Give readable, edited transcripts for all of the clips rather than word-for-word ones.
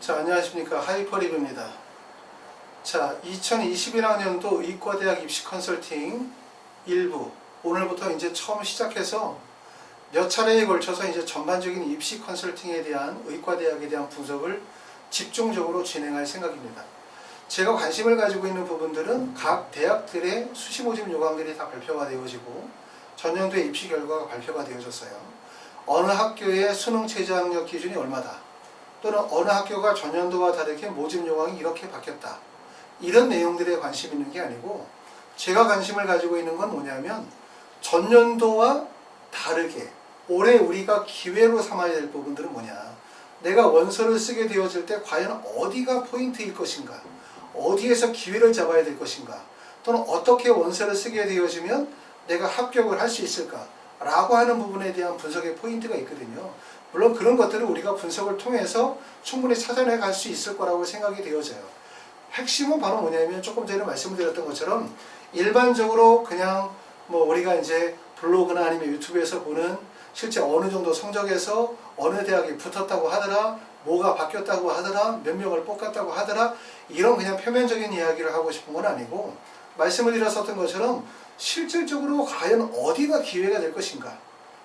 자, 안녕하십니까. 하이퍼리뷰입니다. 자, 2021학년도 의과대학 입시 컨설팅 1부. 오늘부터 이제 처음 시작해서 몇 차례에 걸쳐서 이제 전반적인 입시 컨설팅에 대한 의과대학에 대한 분석을 집중적으로 진행할 생각입니다. 제가 관심을 가지고 있는 부분들은 각 대학들의 수시 모집 요강들이 다 발표가 되어지고 전년도의 입시 결과가 발표가 되어졌어요. 어느 학교의 수능 최저학력 기준이 얼마다, 또는 어느 학교가 전년도와 다르게 모집 요강이 이렇게 바뀌었다, 이런 내용들에 관심 있는 게 아니고, 제가 관심을 가지고 있는 건 뭐냐면 전년도와 다르게 올해 우리가 기회로 삼아야 될 부분들은 뭐냐, 내가 원서를 쓰게 되어질 때 과연 어디가 포인트일 것인가, 어디에서 기회를 잡아야 될 것인가, 또는 어떻게 원서를 쓰게 되어지면 내가 합격을 할 수 있을까 라고 하는 부분에 대한 분석의 포인트가 있거든요. 물론 그런 것들을 우리가 분석을 통해서 충분히 찾아내 갈 수 있을 거라고 생각이 되어져요. 핵심은 바로 뭐냐면, 조금 전에 말씀을 드렸던 것처럼 일반적으로 그냥 뭐 우리가 이제 블로그나 아니면 유튜브에서 보는 실제 어느 정도 성적에서 어느 대학이 붙었다고 하더라, 뭐가 바뀌었다고 하더라, 몇 명을 뽑았다고 하더라, 이런 그냥 표면적인 이야기를 하고 싶은 건 아니고, 말씀을 드렸었던 것처럼 실질적으로 과연 어디가 기회가 될 것인가,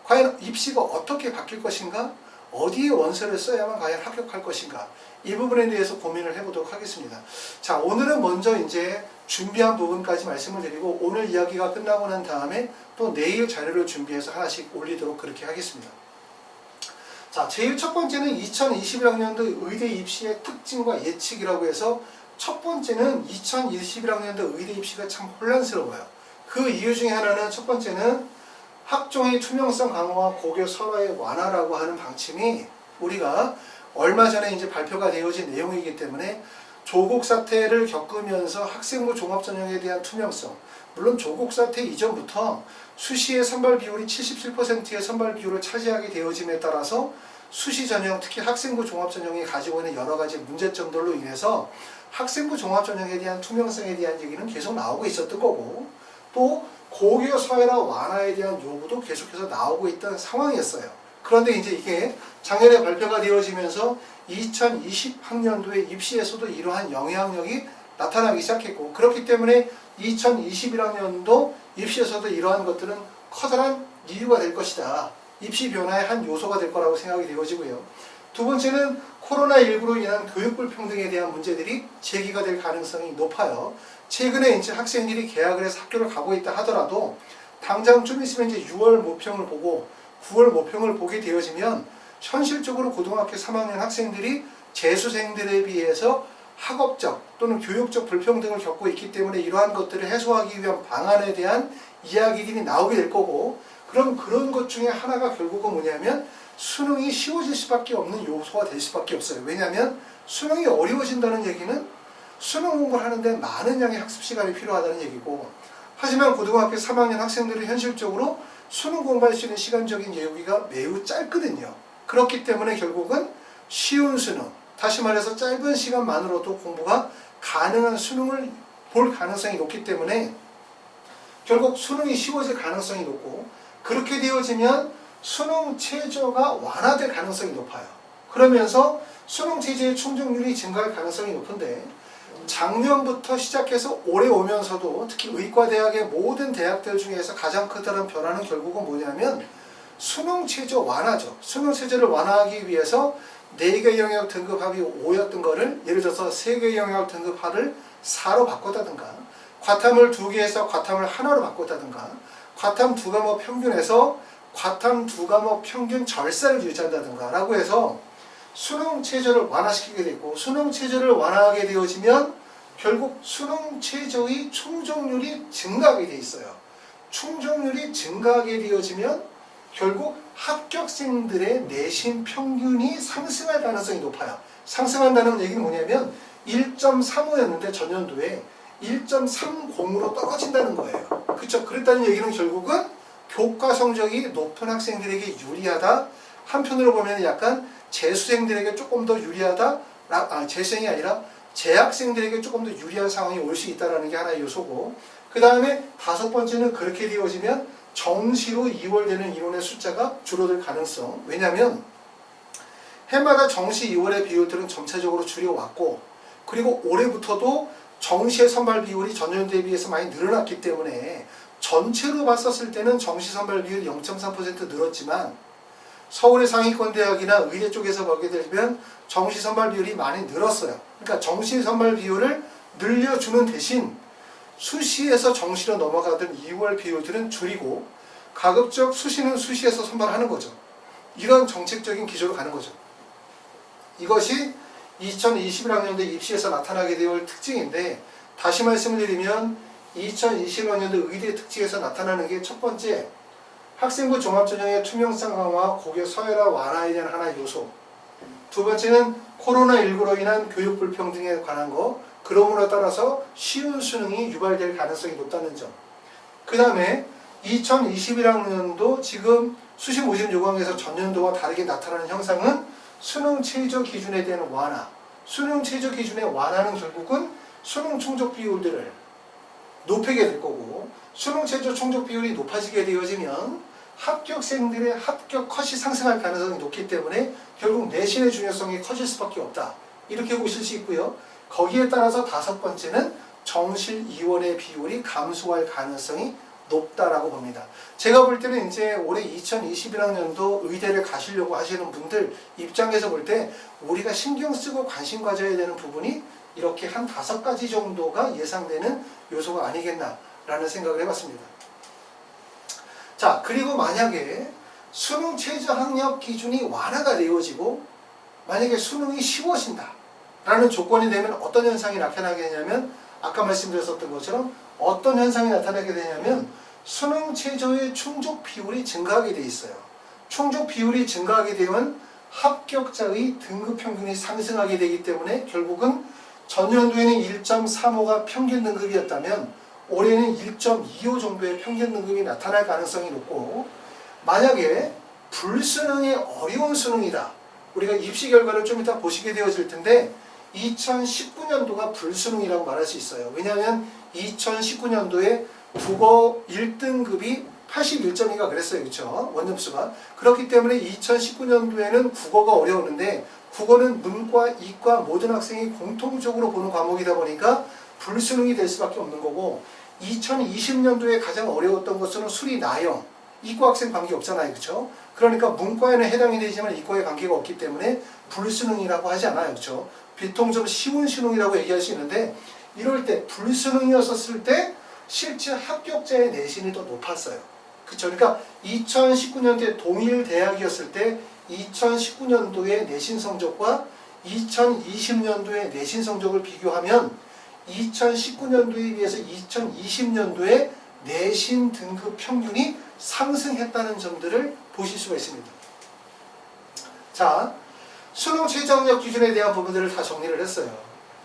과연 입시가 어떻게 바뀔 것인가, 어디에 원서를 써야만 과연 합격할 것인가, 이 부분에 대해서 고민을 해보도록 하겠습니다. 자, 오늘은 먼저 이제 준비한 부분까지 말씀을 드리고, 오늘 이야기가 끝나고 난 다음에 또 내일 자료를 준비해서 하나씩 올리도록 그렇게 하겠습니다. 자, 제일 첫 번째는 2021학년도 의대 입시의 특징과 예측이라고 해서, 첫 번째는 2021학년도 의대 입시가 참 혼란스러워요. 그 이유 중에 하나는, 첫 번째는 학종의 투명성 강화와 고교 설화의 완화라고 하는 방침이 우리가 얼마 전에 이제 발표가 되어진 내용이기 때문에, 조국 사태를 겪으면서 학생부 종합전형에 대한 투명성, 물론 조국 사태 이전부터 수시의 선발 비율이 77%의 선발 비율을 차지하게 되어짐에 따라서 수시 전형, 특히 학생부 종합전형이 가지고 있는 여러 가지 문제점들로 인해서 학생부 종합전형에 대한 투명성에 대한 얘기는 계속 나오고 있었던 거고, 또 고교 서열화 완화에 대한 요구도 계속해서 나오고 있던 상황이었어요. 그런데 이제 이게 작년에 발표가 되어지면서 2020학년도의 입시에서도 이러한 영향력이 나타나기 시작했고, 그렇기 때문에 2021학년도 입시에서도 이러한 것들은 커다란 이유가 될 것이다, 입시 변화의 한 요소가 될 거라고 생각이 되어지고요. 두 번째는 코로나19로 인한 교육 불평등에 대한 문제들이 제기가 될 가능성이 높아요. 최근에 이제 학생들이 개학을 해서 학교를 가고 있다 하더라도, 당장 좀 있으면 이제 6월 모평을 보고 9월 모평을 보게 되어지면 현실적으로 고등학교 3학년 학생들이 재수생들에 비해서 학업적 또는 교육적 불평등을 겪고 있기 때문에, 이러한 것들을 해소하기 위한 방안에 대한 이야기들이 나오게 될 거고, 그럼 그런 것 중에 하나가 결국은 뭐냐면 수능이 쉬워질 수밖에 없는 요소가 될 수밖에 없어요. 왜냐하면 수능이 어려워진다는 얘기는 수능 공부를 하는데 많은 양의 학습 시간이 필요하다는 얘기고, 하지만 고등학교 3학년 학생들은 현실적으로 수능 공부할 수 있는 시간적인 여유가 매우 짧거든요. 그렇기 때문에 결국은 쉬운 수능, 다시 말해서 짧은 시간만으로도 공부가 가능한 수능을 볼 가능성이 높기 때문에 결국 수능이 쉬워질 가능성이 높고, 그렇게 되어지면 수능 최저가 완화될 가능성이 높아요. 그러면서 수능 최저의 충족률이 증가할 가능성이 높은데, 작년부터 시작해서 올해 오면서도 특히 의과대학의 모든 대학들 중에서 가장 크다는 변화는 결국은 뭐냐면 수능 최저 완화죠. 수능 최저를 완화하기 위해서 4개 영역 등급 합이 5였던 거를 예를 들어서 3개 영역 등급 합을 4로 바꿨다든가, 과탐을 2개에서 과탐을 1로 바꿨다든가, 과탐 2과목 평균에서 과탐 2과목 평균 절사를 유지한다든가 라고 해서 수능 최저를 완화시키게 되고, 수능 최저를 완화하게 되어지면 결국 수능 최저의 충족률이 증가하게 되어 있어요. 충족률이 증가하게 되어지면 결국 합격생들의 내신 평균이 상승할 가능성이 높아요. 상승한다는 얘기는 뭐냐면 1.35였는데 전년도에 1.30으로 떨어진다는 거예요. 그렇죠? 그랬다는 얘기는 결국은 교과 성적이 높은 학생들에게 유리하다, 한편으로 보면 약간 재수생들에게 조금 더 유리하다, 재수생이 아니라 재학생들에게 조금 더 유리한 상황이 올 수 있다는 게 하나의 요소고, 그 다음에 5번째는 그렇게 되어지면 정시로 2월 되는 인원의 숫자가 줄어들 가능성. 왜냐하면 해마다 정시 2월의 비율들은 점차적으로 줄여왔고, 그리고 올해부터도 정시의 선발 비율이 전년도에 비해서 많이 늘어났기 때문에 전체로 봤었을 때는 정시 선발 비율이 0.3% 늘었지만 서울의 상위권 대학이나 의대 쪽에서 보게 되면 정시 선발 비율이 많이 늘었어요. 그러니까 정시 선발 비율을 늘려주는 대신 수시에서 정시로 넘어가던 2월 비율들은 줄이고 가급적 수시는 수시에서 선발하는 거죠. 이런 정책적인 기조로 가는 거죠. 이것이 2021학년도 입시에서 나타나게 될 특징인데, 다시 말씀을 드리면 2021학년도 의대 특징에서 나타나는 게 첫 번째, 학생부 종합전형의 투명성 강화와 고교 서열화 완화에 대한 하나의 요소. 두 번째는 코로나19로 인한 교육 불평등에 관한 거, 그러므로 따라서 쉬운 수능이 유발될 가능성이 높다는 점. 그 다음에 2021학년도 지금 수시 모집 요강에서 전년도와 다르게 나타나는 형상은 수능 최저 기준에 대한 완화. 수능 최저 기준의 완화는 결국은 수능 충족 비율들을 높이게 될 거고, 수능 최저 충족 비율이 높아지게 되어지면 합격생들의 합격 컷이 상승할 가능성이 높기 때문에 결국 내신의 중요성이 커질 수밖에 없다. 이렇게 보실 수 있고요. 거기에 따라서 다섯 번째는 정실 2월의 비율이 감소할 가능성이 높다라고 봅니다. 제가 볼 때는 이제 올해 2021학년도 의대를 가시려고 하시는 분들 입장에서 볼 때 우리가 신경 쓰고 관심 가져야 되는 부분이 이렇게 한 5가지 정도가 예상되는 요소가 아니겠나라는 생각을 해봤습니다. 자, 그리고 만약에 수능 최저 학력 기준이 완화가 되어지고 만약에 수능이 쉬워진다 라는 조건이 되면 어떤 현상이 나타나게 되냐면, 아까 말씀드렸었던 것처럼 어떤 현상이 나타나게 되냐면 수능 최저의 충족 비율이 증가하게 돼 있어요. 충족 비율이 증가하게 되면 합격자의 등급 평균이 상승하게 되기 때문에 결국은 전년도에는 1.35가 평균 등급이었다면 올해는 1.25 정도의 평균 등급이 나타날 가능성이 높고, 만약에 불수능이 어려운 수능이다. 우리가 입시 결과를 좀 이따 보시게 되어질 텐데 2019년도가 불수능이라고 말할 수 있어요. 왜냐하면 2019년도에 국어 1등급이 81점인가 그랬어요. 그렇죠? 원점수가. 그렇기 때문에 2019년도에는 국어가 어려웠는데 국어는 문과, 이과 모든 학생이 공통적으로 보는 과목이다 보니까 불수능이 될 수밖에 없는 거고, 2020년도에 가장 어려웠던 것은 수리 나형, 이과 학생 관계 없잖아요. 그렇죠? 그러니까 문과에는 해당이 되지만 이과에 관계가 없기 때문에 불수능이라고 하지 않아요. 그렇죠? 비통 좀 쉬운 수능이라고 얘기할 수 있는데, 이럴 때 불수능이었을 때 실제 합격자의 내신이 더 높았어요. 그렇죠? 그러니까 2019년도에 동일 대학이었을 때 2019년도의 내신 성적과 2020년도의 내신 성적을 비교하면 2019년도에 비해서 2020년도에 내신 등급 평균이 상승했다는 점들을 보실 수가 있습니다. 자, 수능 최저학력 기준에 대한 부분들을 다 정리를 했어요.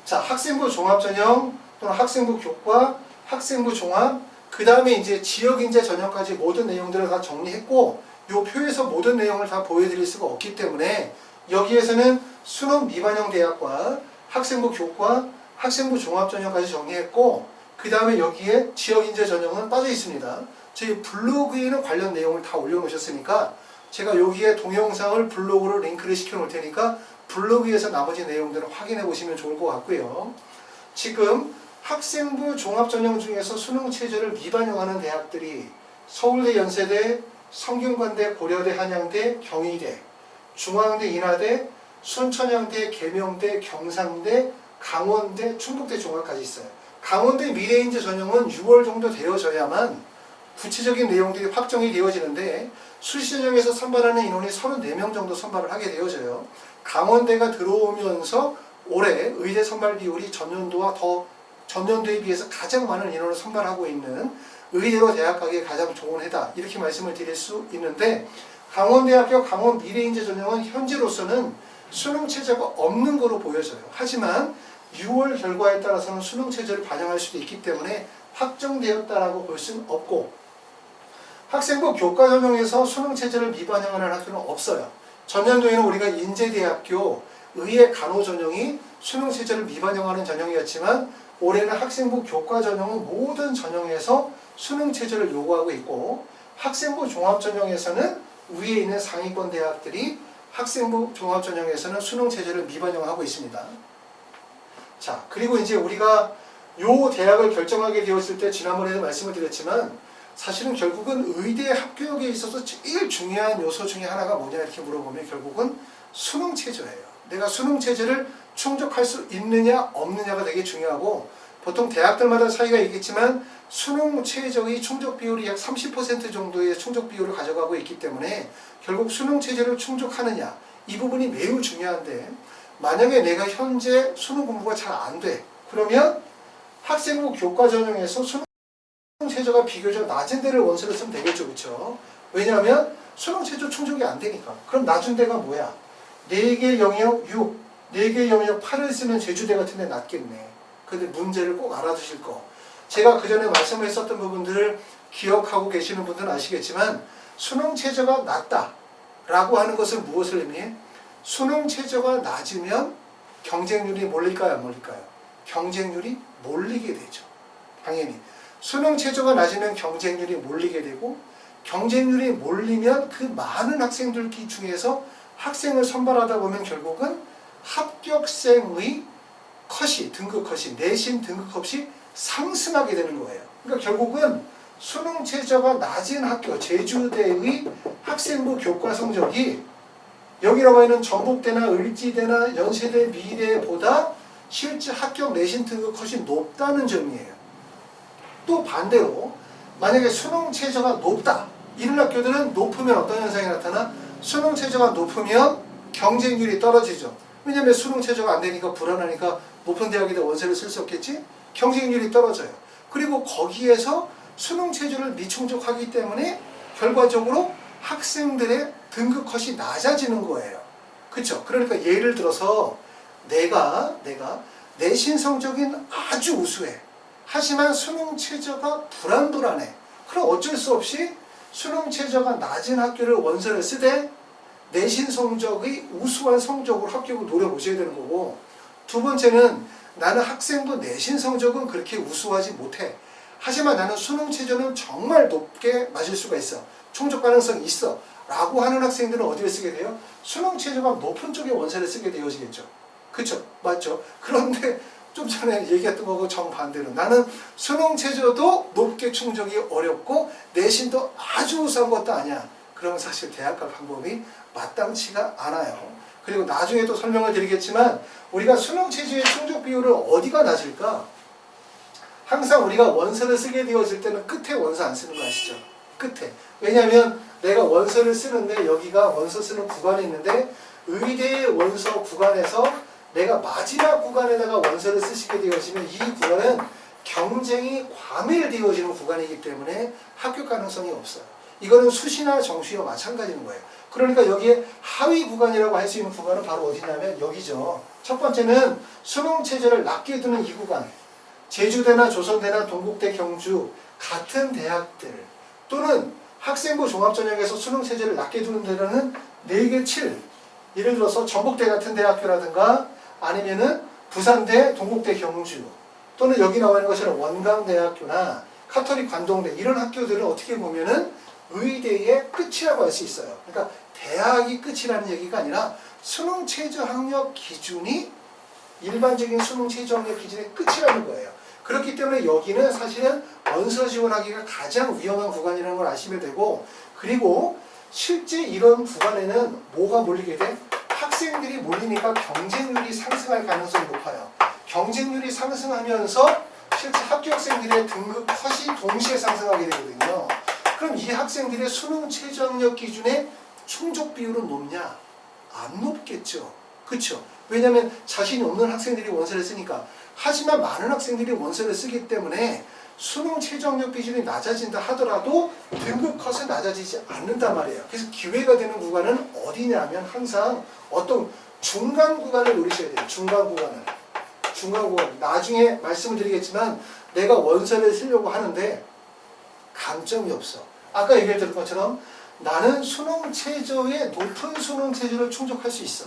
자, 학생부 종합전형 또는 학생부 교과, 학생부 종합, 그 다음에 이제 지역인재 전형까지 모든 내용들을 다 정리했고, 요 표에서 모든 내용을 다 보여드릴 수가 없기 때문에 여기에서는 수능 미반영 대학과 학생부 교과, 학생부 종합전형까지 정리했고, 그 다음에 여기에 지역인재 전형은 빠져 있습니다. 저희 블로그에는 관련 내용을 다 올려놓으셨으니까 제가 여기에 동영상을 블로그로 링크를 시켜 놓을 테니까 블로그에서 나머지 내용들을 확인해 보시면 좋을 것 같고요. 지금 학생부 종합전형 중에서 수능 최저를 미반영하는 대학들이 서울대, 연세대, 성균관대, 고려대, 한양대, 경희대, 중앙대, 인하대, 순천향대, 계명대, 경상대, 강원대, 충북대 종합까지 있어요. 강원대 미래인재 전형은 6월 정도 되어져야만 구체적인 내용들이 확정이 되어지는데, 수시전형에서 선발하는 인원이 34명 정도 선발을 하게 되어져요. 강원대가 들어오면서 올해 의대 선발 비율이 전년도에 비해서 가장 많은 인원을 선발하고 있는 의대로 대학 가기에 가장 좋은 해다, 이렇게 말씀을 드릴 수 있는데, 강원대학교 강원 미래인재 전형은 현재로서는 수능 최저가 없는 거로 보여져요. 하지만 6월 결과에 따라서는 수능 최저를 반영할 수도 있기 때문에 확정되었다라고 볼 수는 없고, 학생부 교과 전형에서 수능 최저를 미반영하는 학교는 없어요. 전년도에는 우리가 인제대학교 의예 간호 전형이 수능 최저를 미반영하는 전형이었지만 올해는 학생부 교과 전형은 모든 전형에서 수능 최저를 요구하고 있고, 학생부 종합 전형에서는 위에 있는 상위권 대학들이 학생부 종합전형에서는 수능 체제를 미반영하고 있습니다. 자, 그리고 이제 우리가 요 대학을 결정하게 되었을 때 지난번에도 말씀을 드렸지만 사실은 결국은 의대 합격에 있어서 제일 중요한 요소 중에 하나가 뭐냐 이렇게 물어보면 결국은 수능 체제예요. 내가 수능 체제를 충족할 수 있느냐 없느냐가 되게 중요하고 보통 대학들마다 차이가 있겠지만 수능 최저의 충족 비율이 약 30% 정도의 충족 비율을 가져가고 있기 때문에 결국 수능 체제를 충족하느냐 이 부분이 매우 중요한데 만약에 내가 현재 수능 공부가 잘 안 돼. 그러면 학생부 교과 전형에서 수능 최저가 비교적 낮은 데를 원서를 쓰면 되겠죠. 그렇죠? 왜냐하면 수능 최저 충족이 안 되니까. 그럼 낮은 데가 뭐야? 4개 영역 6, 4개 영역 8을 쓰는 제주대 같은 데 낫겠네. 근데 문제를 꼭 알아두실 거. 제가 그 전에 말씀을 했었던 부분들을 기억하고 계시는 분들은 아시겠지만 수능 최저가 낮다 라고 하는 것은 무엇을 의미해? 수능 최저가 낮으면 경쟁률이 몰릴까요? 안 몰릴까요? 경쟁률이 몰리게 되죠. 당연히. 수능 최저가 낮으면 경쟁률이 몰리게 되고 경쟁률이 몰리면 그 많은 학생들 중에서 학생을 선발하다 보면 결국은 합격생의 컷이, 등급 컷이, 내신 등급 컷이 상승하게 되는 거예요. 그러니까 결국은 수능 최저가 낮은 학교, 제주대의 학생부 교과 성적이 여기라고 하는 전북대나 을지대나 연세대, 미대보다 실제 합격 내신 등급 컷이 높다는 점이에요. 또 반대로 만약에 수능 최저가 높다. 이런 학교들은 높으면 어떤 현상이 나타나? 수능 최저가 높으면 경쟁률이 떨어지죠. 왜냐하면 수능 최저가 안 되니까 불안하니까 높은 대학에다 원서를 쓸 수 없겠지? 경쟁률이 떨어져요. 그리고 거기에서 수능 체제를 미충족하기 때문에 결과적으로 학생들의 등급 컷이 낮아지는 거예요. 그렇죠? 그러니까 예를 들어서 내가 내신 성적이 아주 우수해. 하지만 수능 최저가 불안불안해. 그럼 어쩔 수 없이 수능 최저가 낮은 학교를 원서를 쓰되 내신 성적의 우수한 성적으로 합격을 노려보셔야 되는 거고, 두 번째는 나는 학생부 내신 성적은 그렇게 우수하지 못해. 하지만 나는 수능 최저는 정말 높게 맞을 수가 있어. 충족 가능성이 있어. 라고 하는 학생들은 어디를 쓰게 돼요? 수능 최저가 높은 쪽에 원서를 쓰게 되어지겠죠. 그쵸? 맞죠? 그런데 좀 전에 얘기했던 거하고 정반대로 나는 수능 최저도 높게 충족이 어렵고 내신도 아주 우수한 것도 아니야. 그러면 사실 대학 갈 방법이 마땅치가 않아요. 그리고 나중에 또 설명을 드리겠지만 우리가 수능 최저의 충족 비율을 어디가 낮을까? 항상 우리가 원서를 쓰게 되어질 때는 끝에 원서 안 쓰는 거 아시죠? 끝에. 왜냐하면 내가 원서를 쓰는데 여기가 원서 쓰는 구간이 있는데 의대의 원서 구간에서 내가 마지막 구간에다가 원서를 쓰시게 되어지면 이 구간은 경쟁이 과밀되어지는 구간이기 때문에 합격 가능성이 없어요. 이거는 수시나 정시와 마찬가지인 거예요. 그러니까 여기에 하위 구간이라고 할 수 있는 구간은 바로 어디냐면 여기죠. 첫 번째는 수능 체제를 낮게 두는 이 구간. 제주대나 조선대나 동국대, 경주 같은 대학들 또는 학생부 종합전형에서 수능 체제를 낮게 두는 데는 4개 7. 예를 들어서 전북대 같은 대학교라든가 아니면은 부산대, 동국대, 경주 또는 여기 나와 있는 것처럼 원광대학교나 카톨릭 관동대 이런 학교들은 어떻게 보면은 의대의 끝이라고 할 수 있어요. 그러니까 대학이 끝이라는 얘기가 아니라 수능 최저 학력 기준이 일반적인 수능 최저 학력 기준의 끝이라는 거예요. 그렇기 때문에 여기는 사실은 원서 지원하기가 가장 위험한 구간이라는 걸 아시면 되고, 그리고 실제 이런 구간에는 뭐가 몰리게 돼? 학생들이 몰리니까 경쟁률이 상승할 가능성이 높아요. 경쟁률이 상승하면서 실제 합격생들의 등급 컷이 동시에 상승하게 되거든요. 그럼 이 학생들의 수능 최저 학력 기준의 충족 비율은 높냐? 안 높겠죠. 그렇죠? 왜냐하면 자신이 없는 학생들이 원서를 쓰니까. 하지만 많은 학생들이 원서를 쓰기 때문에 수능 최저 학력 기준이 낮아진다 하더라도 등급 컷은 낮아지지 않는단 말이에요. 그래서 기회가 되는 구간은 어디냐면 항상 어떤 중간 구간을 노리셔야 돼요. 중간 구간을. 중간 구간. 나중에 말씀을 드리겠지만 내가 원서를 쓰려고 하는데 감점이 없어. 아까 얘기했던 것처럼 나는 수능 최저의 높은 수능 최저를 충족할 수 있어.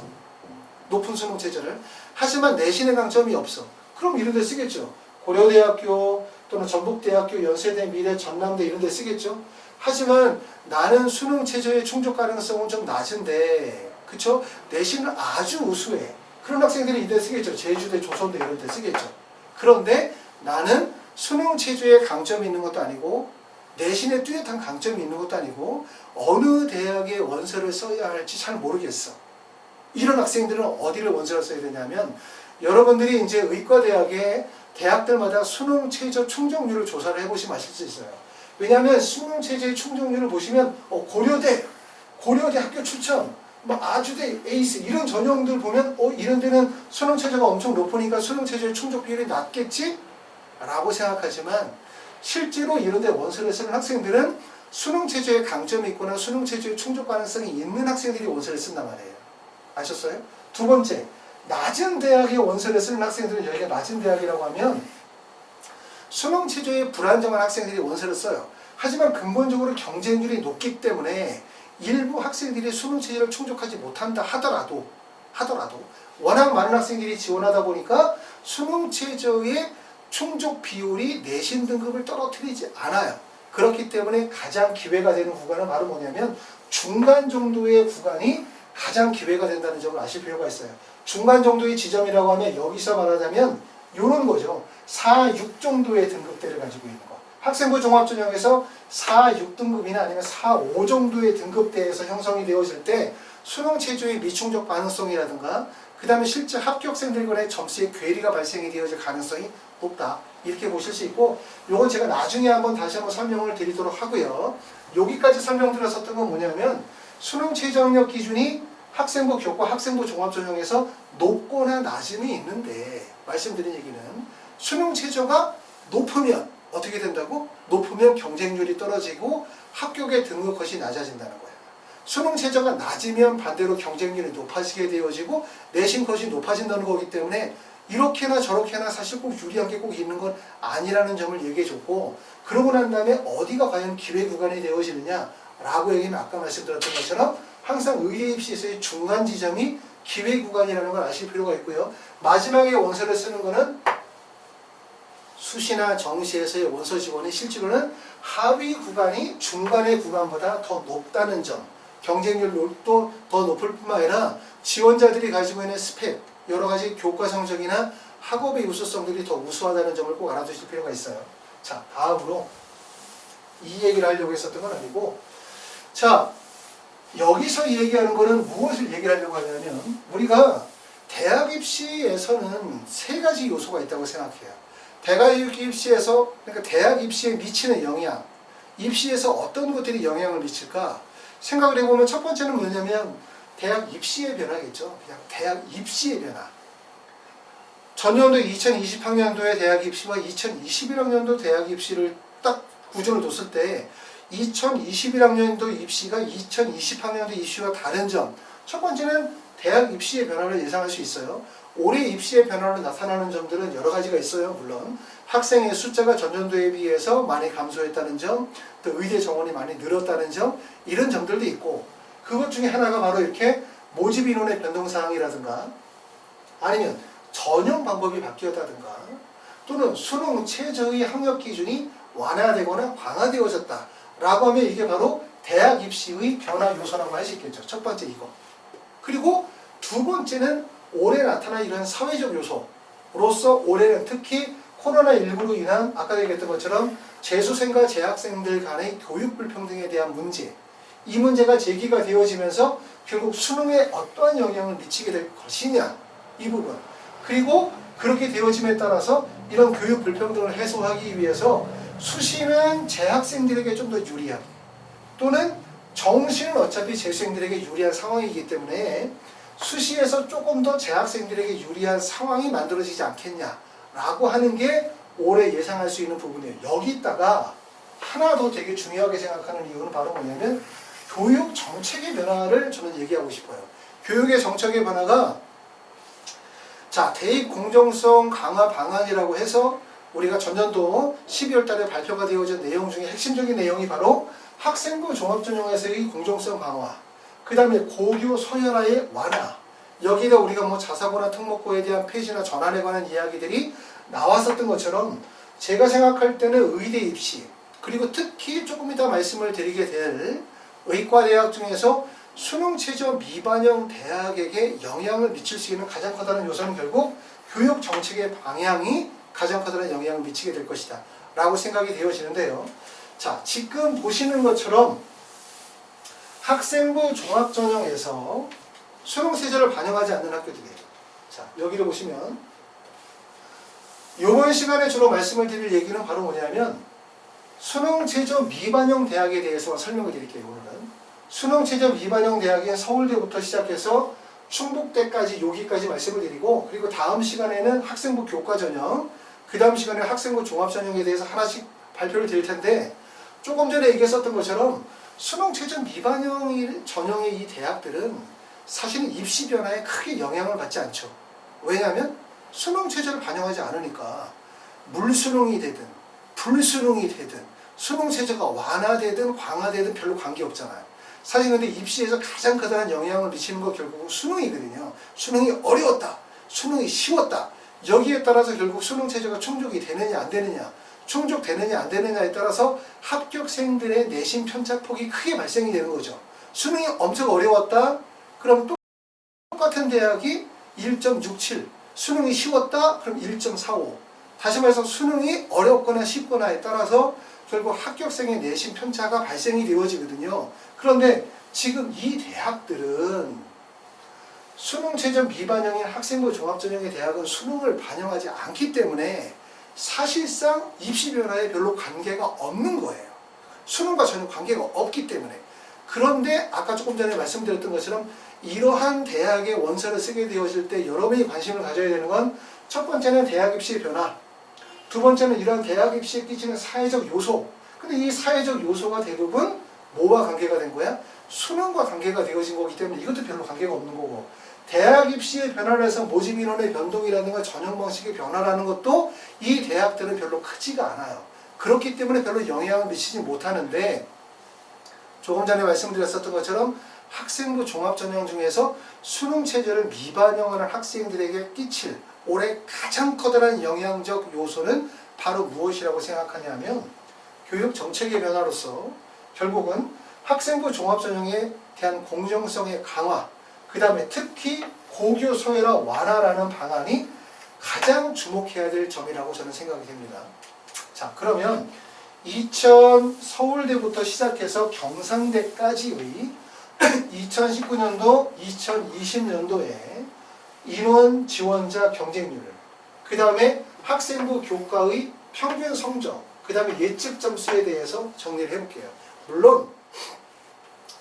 높은 수능 최저를. 하지만 내신의 강점이 없어. 그럼 이런 데 쓰겠죠. 고려대학교 또는 전북대학교, 연세대, 미대, 전남대 이런 데 쓰겠죠. 하지만 나는 수능 최저의 충족 가능성은 좀 낮은데 그쵸? 내신은 아주 우수해. 그런 학생들이 이때 쓰겠죠. 제주대, 조선대 이런 데 쓰겠죠. 그런데 나는 수능 체제에 강점이 있는 것도 아니고 내신에 뚜렷한 강점이 있는 것도 아니고 어느 대학의 원서를 써야 할지 잘 모르겠어. 이런 학생들은 어디를 원서를 써야 되냐면 여러분들이 이제 의과대학의 대학들마다 수능 최저 충족률을 조사를 해보시면 아실 수 있어요. 왜냐하면 수능 최저의 충족률을 보시면 고려대 학교 추천, 뭐 아주대, 에이스 이런 전형들 보면 이런 데는 수능 최저가 엄청 높으니까 수능 최저의 충족 비율이 낮겠지? 라고 생각하지만 실제로 이런 데 원서를 쓰는 학생들은 수능 최저의 강점이 있거나 수능 최저의 충족 가능성이 있는 학생들이 원서를 쓴단 말이에요. 아셨어요? 두 번째, 낮은 대학의 원서를 쓰는 학생들은 여기가 낮은 대학이라고 하면 수능 최저에 불안정한 학생들이 원서를 써요. 하지만 근본적으로 경쟁률이 높기 때문에 일부 학생들이 수능 체제를 충족하지 못한다 하더라도 워낙 많은 학생들이 지원하다 보니까 수능 최저의 충족 비율이 내신 등급을 떨어뜨리지 않아요. 그렇기 때문에 가장 기회가 되는 구간은 바로 뭐냐면 중간 정도의 구간이 가장 기회가 된다는 점을 아실 필요가 있어요. 중간 정도의 지점이라고 하면 여기서 말하자면 이런 거죠. 4, 6 정도의 등급대를 가지고 있는 거. 학생부 종합전형에서 4, 6등급이나 아니면 4, 5 정도의 등급대에서 형성이 되어질 때 수능 체제의 미충족 가능성이라든가 그 다음에 실제 합격생들 간의 점수의 괴리가 발생이 되어질 가능성이 높다. 이렇게 보실 수 있고 이건 제가 나중에 다시 한번 설명을 드리도록 하고요. 여기까지 설명드렸었던 건 뭐냐면 수능 최저학력 기준이 학생부 교과, 학생부 종합전형에서 높거나 낮음이 있는데 말씀드린 얘기는 수능 최저가 높으면 어떻게 된다고? 높으면 경쟁률이 떨어지고 합격의 등급 컷이 낮아진다는 거예요. 수능 최저가 낮으면 반대로 경쟁률이 높아지게 되어지고 내신 컷이 높아진다는 거기 때문에 이렇게나 저렇게나 사실 꼭 유리한 게 꼭 있는 건 아니라는 점을 얘기해 줬고 그러고 난 다음에 어디가 과연 기회 구간이 되어지느냐 라고 얘기하면 아까 말씀드렸던 것처럼 항상 의대 입시에서의 중간 지점이 기회 구간이라는 걸 아실 필요가 있고요. 마지막에 원서를 쓰는 거는 수시나 정시에서의 원서 지원이 실제로는 하위 구간이 중간의 구간보다 더 높다는 점, 경쟁률도 더 높을 뿐만 아니라 지원자들이 가지고 있는 스펙, 여러 가지 교과 성적이나 학업의 우수성들이 더 우수하다는 점을 꼭 알아두실 필요가 있어요. 자, 다음으로 이 얘기를 하려고 했었던 건 아니고 자, 여기서 얘기하는 거는 무엇을 얘기를 하려고 하냐면 우리가 대학 입시에서는 세 가지 요소가 있다고 생각해요. 대학 입시에서 그러니까 대학 입시에 미치는 영향, 입시에서 어떤 것들이 영향을 미칠까 생각을 해보면 첫 번째는 뭐냐면 대학 입시의 변화겠죠. 그냥 대학 입시의 변화. 전년도 2020학년도의 대학 입시와 2021학년도 대학 입시를 딱 구조를 뒀을 때 2021학년도 입시가 2020학년도 입시와 다른 점. 첫 번째는 대학 입시의 변화를 예상할 수 있어요. 올해 입시의 변화로 나타나는 점들은 여러 가지가 있어요. 물론 학생의 숫자가 전년도에 비해서 많이 감소했다는 점, 또 의대 정원이 많이 늘었다는 점, 이런 점들도 있고 그것 중에 하나가 바로 이렇게 모집 인원의 변동사항이라든가 아니면 전형 방법이 바뀌었다든가 또는 수능 최저의 학력 기준이 완화되거나 강화되어졌다 라고 하면 이게 바로 대학 입시의 변화 요소라고 할 수 있겠죠. 첫 번째 이거. 그리고 두 번째는 올해 나타난 이런 사회적 요소로서 올해는 특히 코로나19로 인한 아까 얘기했던 것처럼 재수생과 재학생들 간의 교육 불평등에 대한 문제, 이 문제가 제기가 되어지면서 결국 수능에 어떠한 영향을 미치게 될 것이냐 이 부분, 그리고 그렇게 되어짐에 따라서 이런 교육 불평등을 해소하기 위해서 수시는 재학생들에게 좀 더 유리한 또는 정시는 어차피 재수생들에게 유리한 상황이기 때문에 수시에서 조금 더 재학생들에게 유리한 상황이 만들어지지 않겠냐라고 하는 게 올해 예상할 수 있는 부분이에요. 여기다가 하나 더 되게 중요하게 생각하는 이유는 바로 뭐냐면 교육 정책의 변화를 저는 얘기하고 싶어요. 교육의 정책의 변화가 자, 대입 공정성 강화 방안이라고 해서 우리가 전년도 12월 달에 발표가 되어진 내용 중에 핵심적인 내용이 바로 학생부 종합전형에서의 공정성 강화, 그 다음에 고교 서열화의 완화, 여기다 우리가 뭐 자사고나 특목고에 대한 폐지나 전환에 관한 이야기들이 나왔었던 것처럼 제가 생각할 때는 의대 입시, 그리고 특히 조금 이따 말씀을 드리게 될 의과대학 중에서 수능 최저 미반영 대학에게 영향을 미칠 수 있는 가장 커다란 요소는 결국 교육 정책의 방향이 가장 커다란 영향을 미치게 될 것이다 라고 생각이 되어지는데요. 자, 지금 보시는 것처럼 학생부 종합전형에서 수능 최저를 반영하지 않는 학교들이에요. 자, 여기를 보시면 이번 시간에 주로 말씀을 드릴 얘기는 바로 뭐냐면 수능 최저 미반영 대학에 대해서 설명을 드릴게요. 오늘은 수능 최저 미반영 대학인 서울대부터 시작해서 충북대까지 여기까지 말씀을 드리고, 그리고 다음 시간에는 학생부 교과전형, 그 다음 시간에 학생부 종합전형에 대해서 하나씩 발표를 드릴 텐데, 조금 전에 얘기했었던 것처럼 수능 최저 미반영 전형의 이 대학들은 사실은 입시 변화에 크게 영향을 받지 않죠. 왜냐하면 수능 최저를 반영하지 않으니까 물수능이 되든 불수능이 되든 수능 최저가 완화되든 강화되든 별로 관계없잖아요. 사실 근데 입시에서 가장 커다란 영향을 미치는 거 결국은 수능이거든요. 수능이 어려웠다, 수능이 쉬웠다, 여기에 따라서 결국 수능 최저가 충족이 되느냐 안 되느냐, 충족되느냐 안 되느냐에 따라서 합격생들의 내신 편차폭이 크게 발생이 되는 거죠. 수능이 엄청 어려웠다, 그럼 똑같은 대학이 1.67, 수능이 쉬웠다, 그럼 1.45. 다시 말해서 수능이 어렵거나 쉽거나에 따라서 결국 합격생의 내신 편차가 발생이 되어지거든요. 그런데 지금 이 대학들은 수능 최저 미반영인 학생부 종합전형의 대학은 수능을 반영하지 않기 때문에 사실상 입시 변화에 별로 관계가 없는 거예요. 수능과 전혀 관계가 없기 때문에. 그런데 아까 조금 전에 말씀드렸던 것처럼 이러한 대학의 원서를 쓰게 되어질 때 여러분이 관심을 가져야 되는 건 첫 번째는 대학 입시의 변화, 두 번째는 이러한 대학 입시에 끼치는 사회적 요소. 근데 이 사회적 요소가 대부분 뭐와 관계가 된 거야? 수능과 관계가 되어진 거기 때문에 이것도 별로 관계가 없는 거고, 대학 입시의 변화를 해서 모집 인원의 변동이라든가 전형 방식의 변화라는 것도 이 대학들은 별로 크지가 않아요. 그렇기 때문에 별로 영향을 미치지 못하는데, 조금 전에 말씀드렸었던 것처럼 학생부 종합전형 중에서 수능 체제를 미반영하는 학생들에게 끼칠 올해 가장 커다란 영향적 요소는 바로 무엇이라고 생각하냐면 교육 정책의 변화로서 결국은 학생부 종합전형에 대한 공정성의 강화, 그 다음에 특히 고교 소외라 완화라는 방안이 가장 주목해야 될 점이라고 저는 생각이 됩니다. 자, 그러면 서울대부터 시작해서 경상대까지의 2019년도, 2020년도에 인원 지원자 경쟁률, 그 다음에 학생부 교과의 평균 성적, 그 다음에 예측 점수에 대해서 정리를 해볼게요. 물론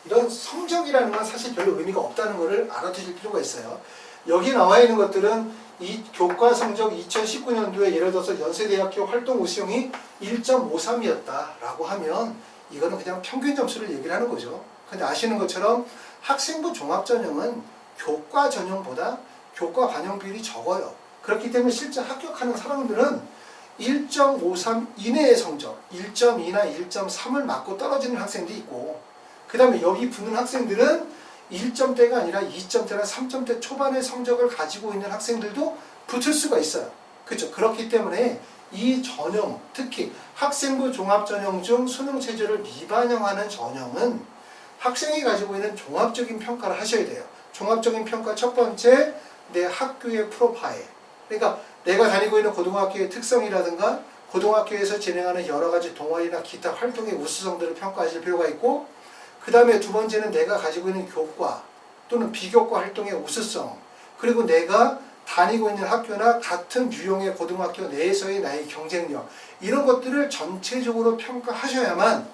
이런 성적이라는 건 사실 별로 의미가 없다는 것을 알아두실 필요가 있어요. 여기 나와 있는 것들은 이 교과 성적 2019년도에 예를 들어서 연세대학교 활동 우수형이 1.53이었다라고 하면 이거는 그냥 평균 점수를 얘기를 하는 거죠. 근데 아시는 것처럼 학생부 종합전형은 교과 전형보다 교과 반영 비율이 적어요. 그렇기 때문에 실제 합격하는 사람들은 1.53 이내의 성적, 1.2나 1.3을 맞고 떨어지는 학생도 있고, 그 다음에 여기 붙는 학생들은 1점대가 아니라 2점대나 3점대 초반의 성적을 가지고 있는 학생들도 붙을 수가 있어요. 그렇죠? 그렇기 때문에 이 전형, 특히 학생부 종합전형 중 수능 체제를 미반영하는 전형은 학생이 가지고 있는 종합적인 평가를 하셔야 돼요. 종합적인 평가 첫 번째, 내 학교의 프로파일. 그러니까 내가 다니고 있는 고등학교의 특성이라든가 고등학교에서 진행하는 여러 가지 동아리나 기타 활동의 우수성들을 평가하실 필요가 있고, 그 다음에 두 번째는 내가 가지고 있는 교과 또는 비교과 활동의 우수성, 그리고 내가 다니고 있는 학교나 같은 유형의 고등학교 내에서의 나의 경쟁력, 이런 것들을 전체적으로 평가하셔야만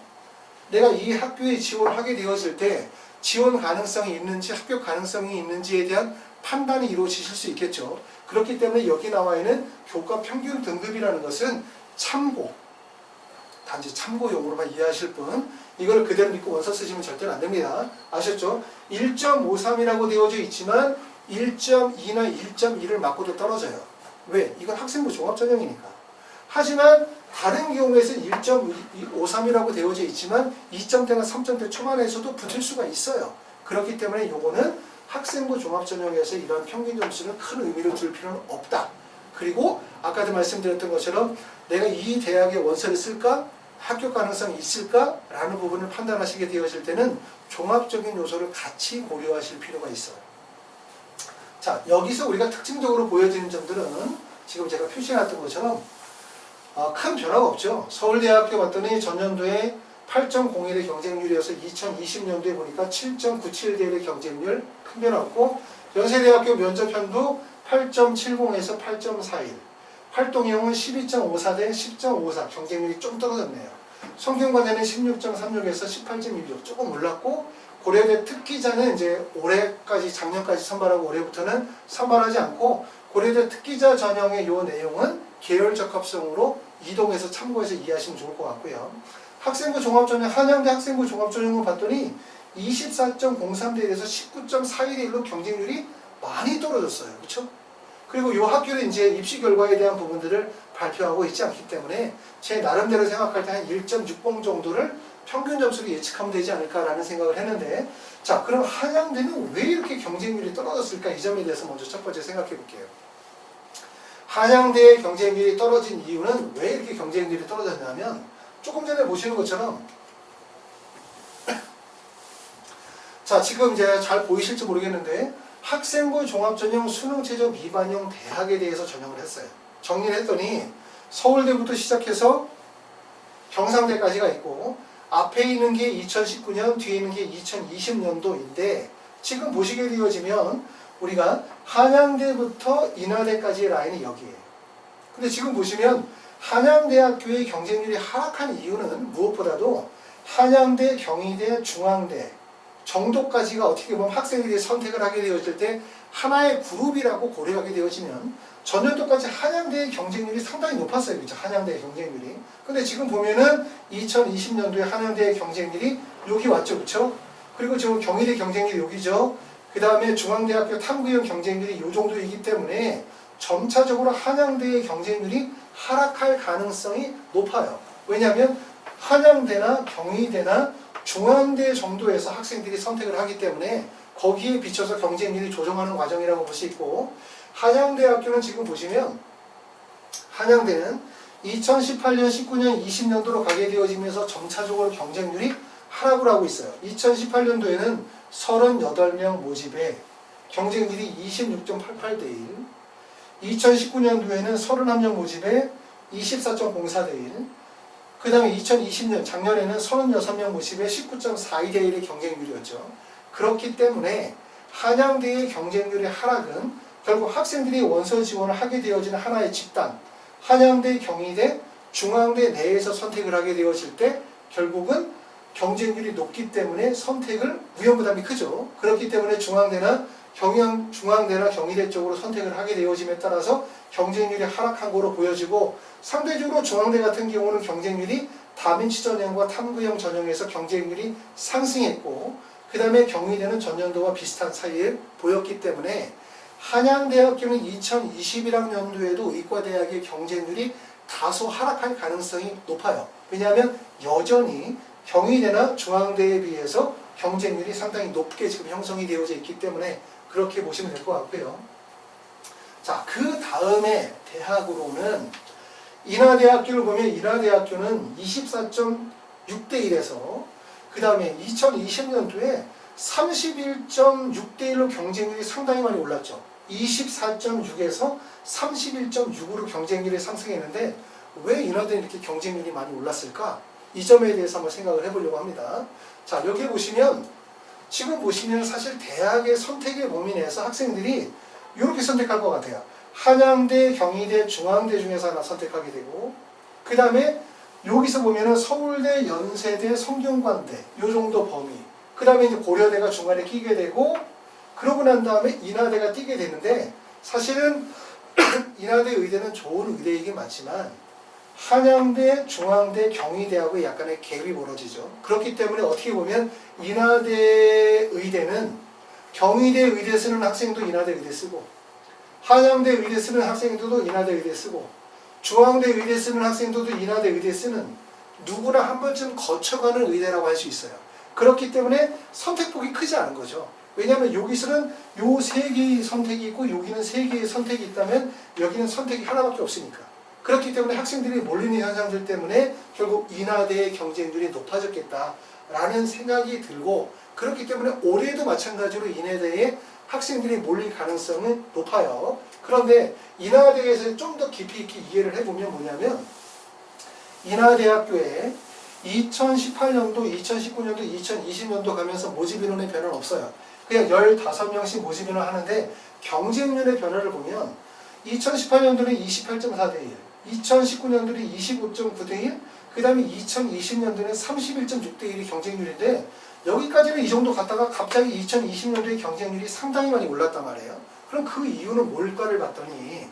내가 이 학교에 지원하게 되었을 때 지원 가능성이 있는지 합격 가능성이 있는지에 대한 판단이 이루어지실 수 있겠죠. 그렇기 때문에 여기 나와 있는 교과 평균 등급이라는 것은 참고, 단지 참고용으로만 이해하실 뿐, 이걸 그대로 믿고 원서 쓰시면 절대로 안 됩니다. 아셨죠? 1.53이라고 되어져 있지만 1.2나 1.1을 맞고도 떨어져요. 왜? 이건 학생부 종합전형이니까. 하지만 다른 경우에서는 1.53이라고 되어져 있지만 2점대나 3점대 초반에서도 붙을 수가 있어요. 그렇기 때문에 요거는 학생부 종합전형에서 이런 평균 점수는 큰 의미를 둘 필요는 없다. 그리고 아까도 말씀드렸던 것처럼 내가 이 대학에 원서를 쓸까? 합격 가능성이 있을까라는 부분을 판단하시게 되어질 때는 종합적인 요소를 같이 고려하실 필요가 있어요. 자, 여기서 우리가 특징적으로 보여지는 점들은 지금 제가 표시해놨던 것처럼 큰 변화가 없죠. 서울대학교 봤더니 전년도에 8.01의 경쟁률이어서 2020년도에 보니까 7.97대1의 경쟁률 큰 변화 없고, 연세대학교 면접편도 8.70에서 8.41, 활동형은 12.54대 10.54, 경쟁률이 좀 떨어졌네요. 성균관대는 16.36에서 18.16, 조금 올랐고, 고려대 특기자는 이제 올해까지, 작년까지 선발하고 올해부터는 선발하지 않고, 고려대 특기자 전형의 요 내용은 계열 적합성으로 이동해서 참고해서 이해하시면 좋을 것 같고요. 학생부 종합전형, 한양대 학생부 종합전형을 봤더니 24.03대 1에서 19.41대 1로 경쟁률이 많이 떨어졌어요. 그렇죠? 그리고 이 학교는 이제 입시 결과에 대한 부분들을 발표하고 있지 않기 때문에 제 나름대로 생각할 때 한 1.6번 정도를 평균 점수를 예측하면 되지 않을까라는 생각을 했는데, 자, 그럼 한양대는 왜 이렇게 경쟁률이 떨어졌을까? 이 점에 대해서 먼저 첫 번째 생각해 볼게요. 한양대의 경쟁률이 떨어진 이유는 왜 이렇게 경쟁률이 떨어졌냐면, 조금 전에 보시는 것처럼 자, 지금 이제 잘 보이실지 모르겠는데 학생부 종합전형 수능최저 미반영 대학에 대해서 전형을 했어요. 정리를 했더니 서울대부터 시작해서 경상대까지가 있고, 앞에 있는 게 2019년, 뒤에 있는 게 2020년도인데 지금 보시게 되어지면 우리가 한양대부터 인하대까지의 라인이 여기에요. 근데 지금 보시면 한양대학교의 경쟁률이 하락한 이유는 무엇보다도 한양대, 경희대, 중앙대 정도까지가 어떻게 보면 학생들이 선택을 하게 되어질 때 하나의 그룹이라고 고려하게 되어지면 전년도까지 한양대의 경쟁률이 상당히 높았어요. 그렇죠? 한양대의 경쟁률이. 근데 지금 보면은 2020년도에 한양대의 경쟁률이 여기 왔죠. 그렇죠? 그리고 지금 경희대 경쟁률이 여기죠. 그 다음에 중앙대학교 탐구형 경쟁률이 이 정도이기 때문에 점차적으로 한양대의 경쟁률이 하락할 가능성이 높아요. 왜냐하면 한양대나 경희대나 중앙대 정도에서 학생들이 선택을 하기 때문에 거기에 비춰서 경쟁률이 조정하는 과정이라고 볼 수 있고, 한양대학교는 지금 보시면 한양대는 2018년, 19년, 20년도로 가게 되어지면서 점차적으로 경쟁률이 하락을 하고 있어요. 2018년도에는 38명 모집에 경쟁률이 26.88대 1, 2019년도에는 31명 모집에 24.04대 1, 그 다음에 2020년 작년에는 36명 모집에 19.42대 1의 경쟁률이었죠. 그렇기 때문에 한양대의 경쟁률의 하락은 결국 학생들이 원서 지원을 하게 되어지는 하나의 집단, 한양대, 경희대, 중앙대 내에서 선택을 하게 되어질 때 결국은 경쟁률이 높기 때문에 선택을 무형부담이 크죠. 그렇기 때문에 중앙대나 경희대 쪽으로 선택을 하게 되어짐에 따라서 경쟁률이 하락한 거로 보여지고, 상대적으로 중앙대 같은 경우는 경쟁률이 다민치 전형과 탐구형 전형에서 경쟁률이 상승했고, 그 다음에 경희대는 전년도와 비슷한 사이에 보였기 때문에 한양대학교는 2021학년도에도 의과대학의 경쟁률이 다소 하락할 가능성이 높아요. 왜냐하면 여전히 경희대나 중앙대에 비해서 경쟁률이 상당히 높게 지금 형성이 되어져 있기 때문에 그렇게 보시면 될 것 같고요. 자, 그 다음에 대학으로는 인하대학교를 보면 인하대학교는 24.6대 1에서 그 다음에 2020년도에 31.6대 1로 경쟁률이 상당히 많이 올랐죠. 24.6에서 31.6으로 경쟁률이 상승했는데 왜 인하대는 이렇게 경쟁률이 많이 올랐을까? 이 점에 대해서 한번 생각을 해보려고 합니다. 자, 여기 보시면 지금 보시면 사실 대학의 선택의 범위 내에서 학생들이 이렇게 선택할 것 같아요. 한양대, 경희대, 중앙대 중에서 하나 선택하게 되고, 그 다음에 여기서 보면은 서울대, 연세대, 성균관대 요 정도 범위, 그 다음에 이제 고려대가 중간에 끼게 되고, 그러고 난 다음에 인하대가 끼게 되는데, 사실은 인하대 의대는 좋은 의대이긴 맞지만 한양대, 중앙대, 경희대하고 약간의 갭이 벌어지죠. 그렇기 때문에 어떻게 보면 인하대 의대는 경희대 의대 쓰는 학생도 인하대 의대 쓰고, 한양대 의대 쓰는 학생들도 인하대 의대 쓰고, 중앙대 의대 쓰는 학생들도 인하대 의대 쓰는, 누구나 한 번쯤 거쳐가는 의대라고 할 수 있어요. 그렇기 때문에 선택폭이 크지 않은 거죠. 왜냐하면 여기서는 요 세 개의 선택이 있고 여기는 세 개의 선택이 있다면 여기는 선택이 하나밖에 없으니까. 그렇기 때문에 학생들이 몰리는 현상들 때문에 결국 인하대의 경쟁률이 높아졌겠다라는 생각이 들고, 그렇기 때문에 올해도 마찬가지로 인하대에 학생들이 몰릴 가능성은 높아요. 그런데 인하대에서 좀 더 깊이 있게 이해를 해보면 뭐냐면, 인하대학교에 2018년도, 2019년도, 2020년도 가면서 모집인원의 변화는 없어요. 그냥 15명씩 모집인원 하는데 경쟁률의 변화를 보면 2018년도는 28.4대 1, 2019년도는 25.9대 1, 그 다음에 2020년도는 31.6대 1이 경쟁률인데, 여기까지는 이 정도 갔다가 갑자기 2020년도에 경쟁률이 상당히 많이 올랐단 말이에요. 그럼 그 이유는 뭘까를 봤더니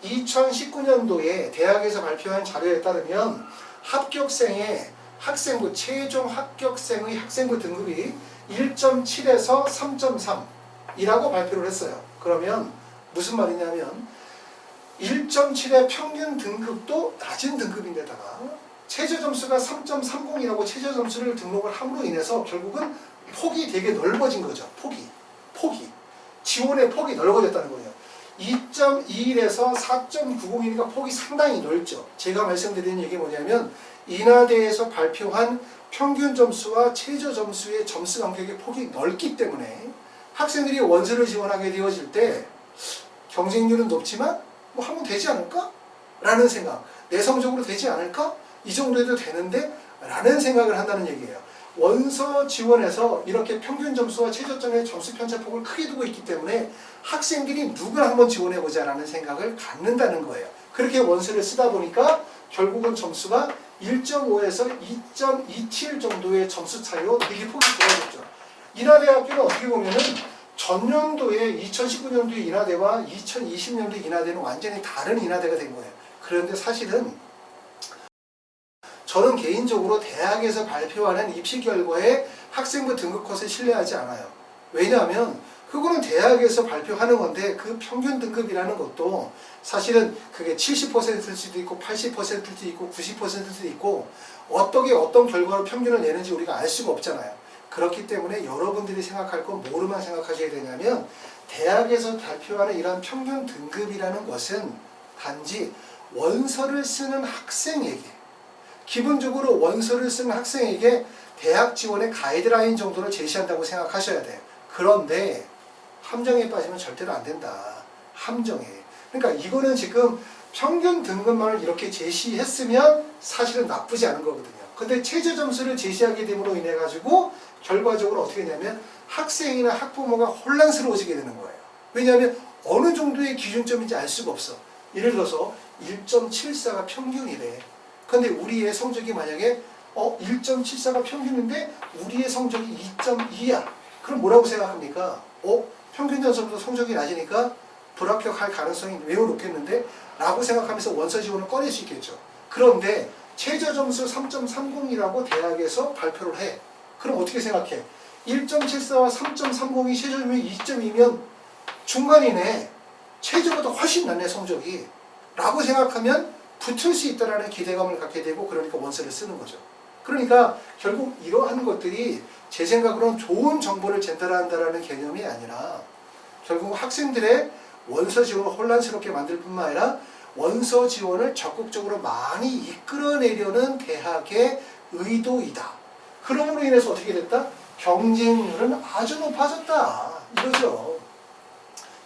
2019년도에 대학에서 발표한 자료에 따르면 합격생의 학생부, 최종 합격생의 학생부 등급이 1.7에서 3.3이라고 발표를 했어요. 그러면 무슨 말이냐면 1.7의 평균 등급도 낮은 등급인데다가 최저 점수가 3.30이라고 최저 점수를 등록을 함으로 인해서 결국은 폭이 되게 넓어진 거죠. 폭이. 지원의 폭이 넓어졌다는 거예요. 2.21에서 4.90이니까 폭이 상당히 넓죠. 제가 말씀드리는 얘기 뭐냐면 인하대에서 발표한 평균 점수와 최저 점수의 점수 간격의 폭이 넓기 때문에 학생들이 원서를 지원하게 되어질 때 경쟁률은 높지만 뭐 하면 되지 않을까? 라는 생각. 내성적으로 되지 않을까? 이 정도 해도 되는데? 라는 생각을 한다는 얘기예요. 원서 지원에서 이렇게 평균 점수와 최저점의 점수 편차폭을 크게 두고 있기 때문에 학생들이 누굴 한번 지원해보자 라는 생각을 갖는다는 거예요. 그렇게 원서를 쓰다 보니까 결국은 점수가 1.5에서 2.27 정도의 점수 차이로 되게 폭이 좋아졌죠. 인하대학교는 어떻게 보면은 전년도에 2019년도의 인하대와 2020년도의 인하대는 완전히 다른 인하대가 된 거예요. 그런데 사실은 저는 개인적으로 대학에서 발표하는 입시 결과에 학생부 등급 컷을 신뢰하지 않아요. 왜냐하면 그거는 대학에서 발표하는 건데 그 평균 등급이라는 것도 사실은 그게 70%일 수도 있고 80%일 수도 있고 90%일 수도 있고 어떤 결과로 평균을 내는지 우리가 알 수가 없잖아요. 그렇기 때문에 여러분들이 생각할 건 뭐로만 생각하셔야 되냐면 대학에서 발표하는 이런 평균 등급이라는 것은 단지 원서를 쓰는 학생에게, 기본적으로 원서를 쓰는 학생에게 대학 지원의 가이드라인 정도를 제시한다고 생각하셔야 돼요. 그런데 함정에 빠지면 절대로 안 된다. 함정에. 그러니까 이거는 지금 평균 등급만을 이렇게 제시했으면 사실은 나쁘지 않은 거거든요. 근데 최저 점수를 제시하게 됨으로 인해 가지고 결과적으로 어떻게 되냐면 학생이나 학부모가 혼란스러워지게 되는 거예요. 왜냐하면 어느 정도의 기준점인지 알 수가 없어. 예를 들어서 1.74가 평균이래. 근데 우리의 성적이 만약에 1.74가 평균인데 우리의 성적이 2.2야. 그럼 뭐라고 생각합니까? 평균 점수보다 성적이 낮으니까 불합격할 가능성이 매우 높겠는데? 라고 생각하면서 원서 지원을 꺼낼 수 있겠죠. 그런데 최저 점수 3.30이라고 대학에서 발표를 해. 그럼 어떻게 생각해? 1.74와 3.30이 최저점이 2.2면 중간이네. 최저보다 훨씬 낫네 성적이. 라고 생각하면 붙을 수 있다는 기대감을 갖게 되고 그러니까 원서를 쓰는 거죠. 그러니까 결국 이러한 것들이 제 생각으로는 좋은 정보를 전달한다는 개념이 아니라 결국 학생들의 원서 지원을 혼란스럽게 만들 뿐만 아니라 원서 지원을 적극적으로 많이 이끌어내려는 대학의 의도이다. 그럼으로 인해서 어떻게 됐다? 경쟁률은 아주 높아졌다. 이거죠.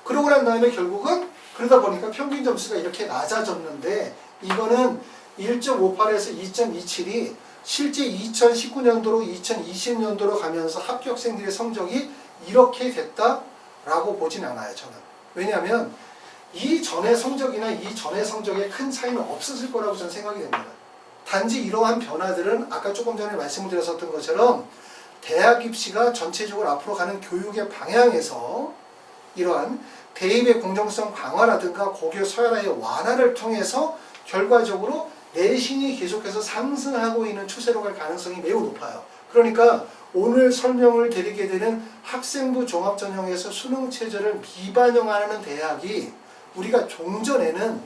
그러고 난 다음에 결국은 그러다 보니까 평균 점수가 이렇게 낮아졌는데 이거는 1.58에서 2.27이 실제 2019년도로 2020년도로 가면서 합격생들의 성적이 이렇게 됐다라고 보진 않아요. 저는. 왜냐하면 이전의 성적이나 이전의 성적에 큰 차이는 없었을 거라고 저는 생각이 됩니다. 단지 이러한 변화들은 아까 조금 전에 말씀을 드렸었던 것처럼 대학 입시가 전체적으로 앞으로 가는 교육의 방향에서 이러한 대입의 공정성 강화라든가 고교 서열화의 완화를 통해서 결과적으로 내신이 계속해서 상승하고 있는 추세로 갈 가능성이 매우 높아요. 그러니까 오늘 설명을 드리게 되는 학생부 종합전형에서 수능 체제를 미반영하는 대학이 우리가 종전에는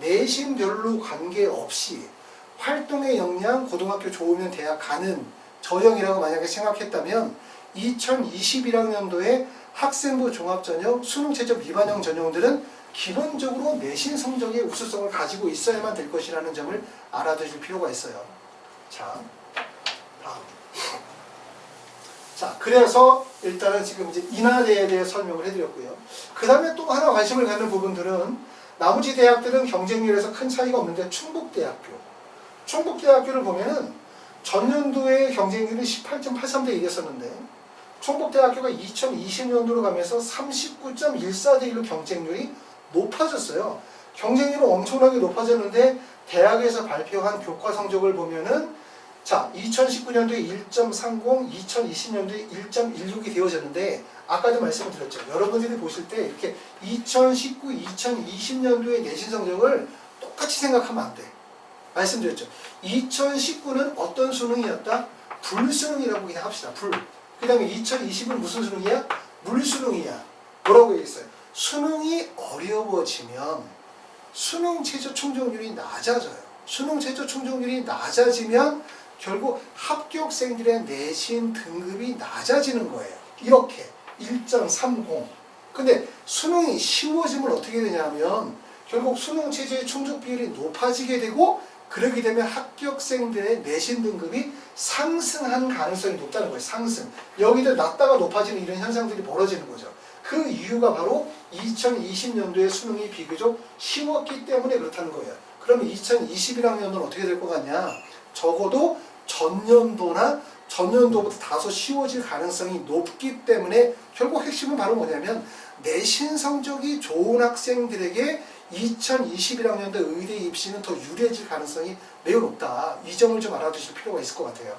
내신별로 관계없이 활동의 역량, 고등학교 좋으면 대학 가는 저형이라고 만약에 생각했다면 2021학년도에 학생부 종합전형, 수능 체제 미반영 전형들은 기본적으로 내신 성적의 우수성을 가지고 있어야만 될 것이라는 점을 알아두실 필요가 있어요. 자, 다음. 자, 그래서 일단은 지금 이제 인하대에 대해 설명을 해드렸고요. 그 다음에 또 하나 관심을 갖는 부분들은 나머지 대학들은 경쟁률에서 큰 차이가 없는데 충북대학교를 보면은 전년도에 경쟁률이 18.83대 1이었었는데 충북대학교가 2020년도로 가면서 39.14대 1로 경쟁률이 높아졌어요. 경쟁률은 엄청나게 높아졌는데 대학에서 발표한 교과 성적을 보면은 자, 2019년도에 1.30, 2020년도에 1.16이 되어졌는데 아까도 말씀을 드렸죠. 여러분들이 보실 때 이렇게 2019, 2020년도의 내신 성적을 똑같이 생각하면 안 돼. 말씀드렸죠. 2019는 어떤 수능이었다? 불수능이라고 그냥 합시다. 그 다음에 2020은 무슨 수능이야? 물수능이야. 뭐라고 얘기했어요? 수능이 어려워지면 수능 최저 충족률이 낮아져요. 수능 최저 충족률이 낮아지면 결국 합격생들의 내신 등급이 낮아지는 거예요. 이렇게 1.30. 근데 수능이 쉬워지면 어떻게 되냐면 결국 수능 체제의 충족 비율이 높아지게 되고 그렇게 되면 합격생들의 내신 등급이 상승한 가능성이 높다는 거예요. 상승. 여기도 낮다가 높아지는 이런 현상들이 벌어지는 거죠. 그 이유가 바로 2020년도에 수능이 비교적 쉬웠기 때문에 그렇다는 거예요. 그러면 2021학년도는 어떻게 될 것 같냐? 적어도 전년도보다 다소 쉬워질 가능성이 높기 때문에 결국 핵심은 바로 뭐냐면 내신 성적이 좋은 학생들에게 2021학년도 의대 입시는 더 유리해질 가능성이 매우 높다. 이 점을 좀 알아두실 필요가 있을 것 같아요.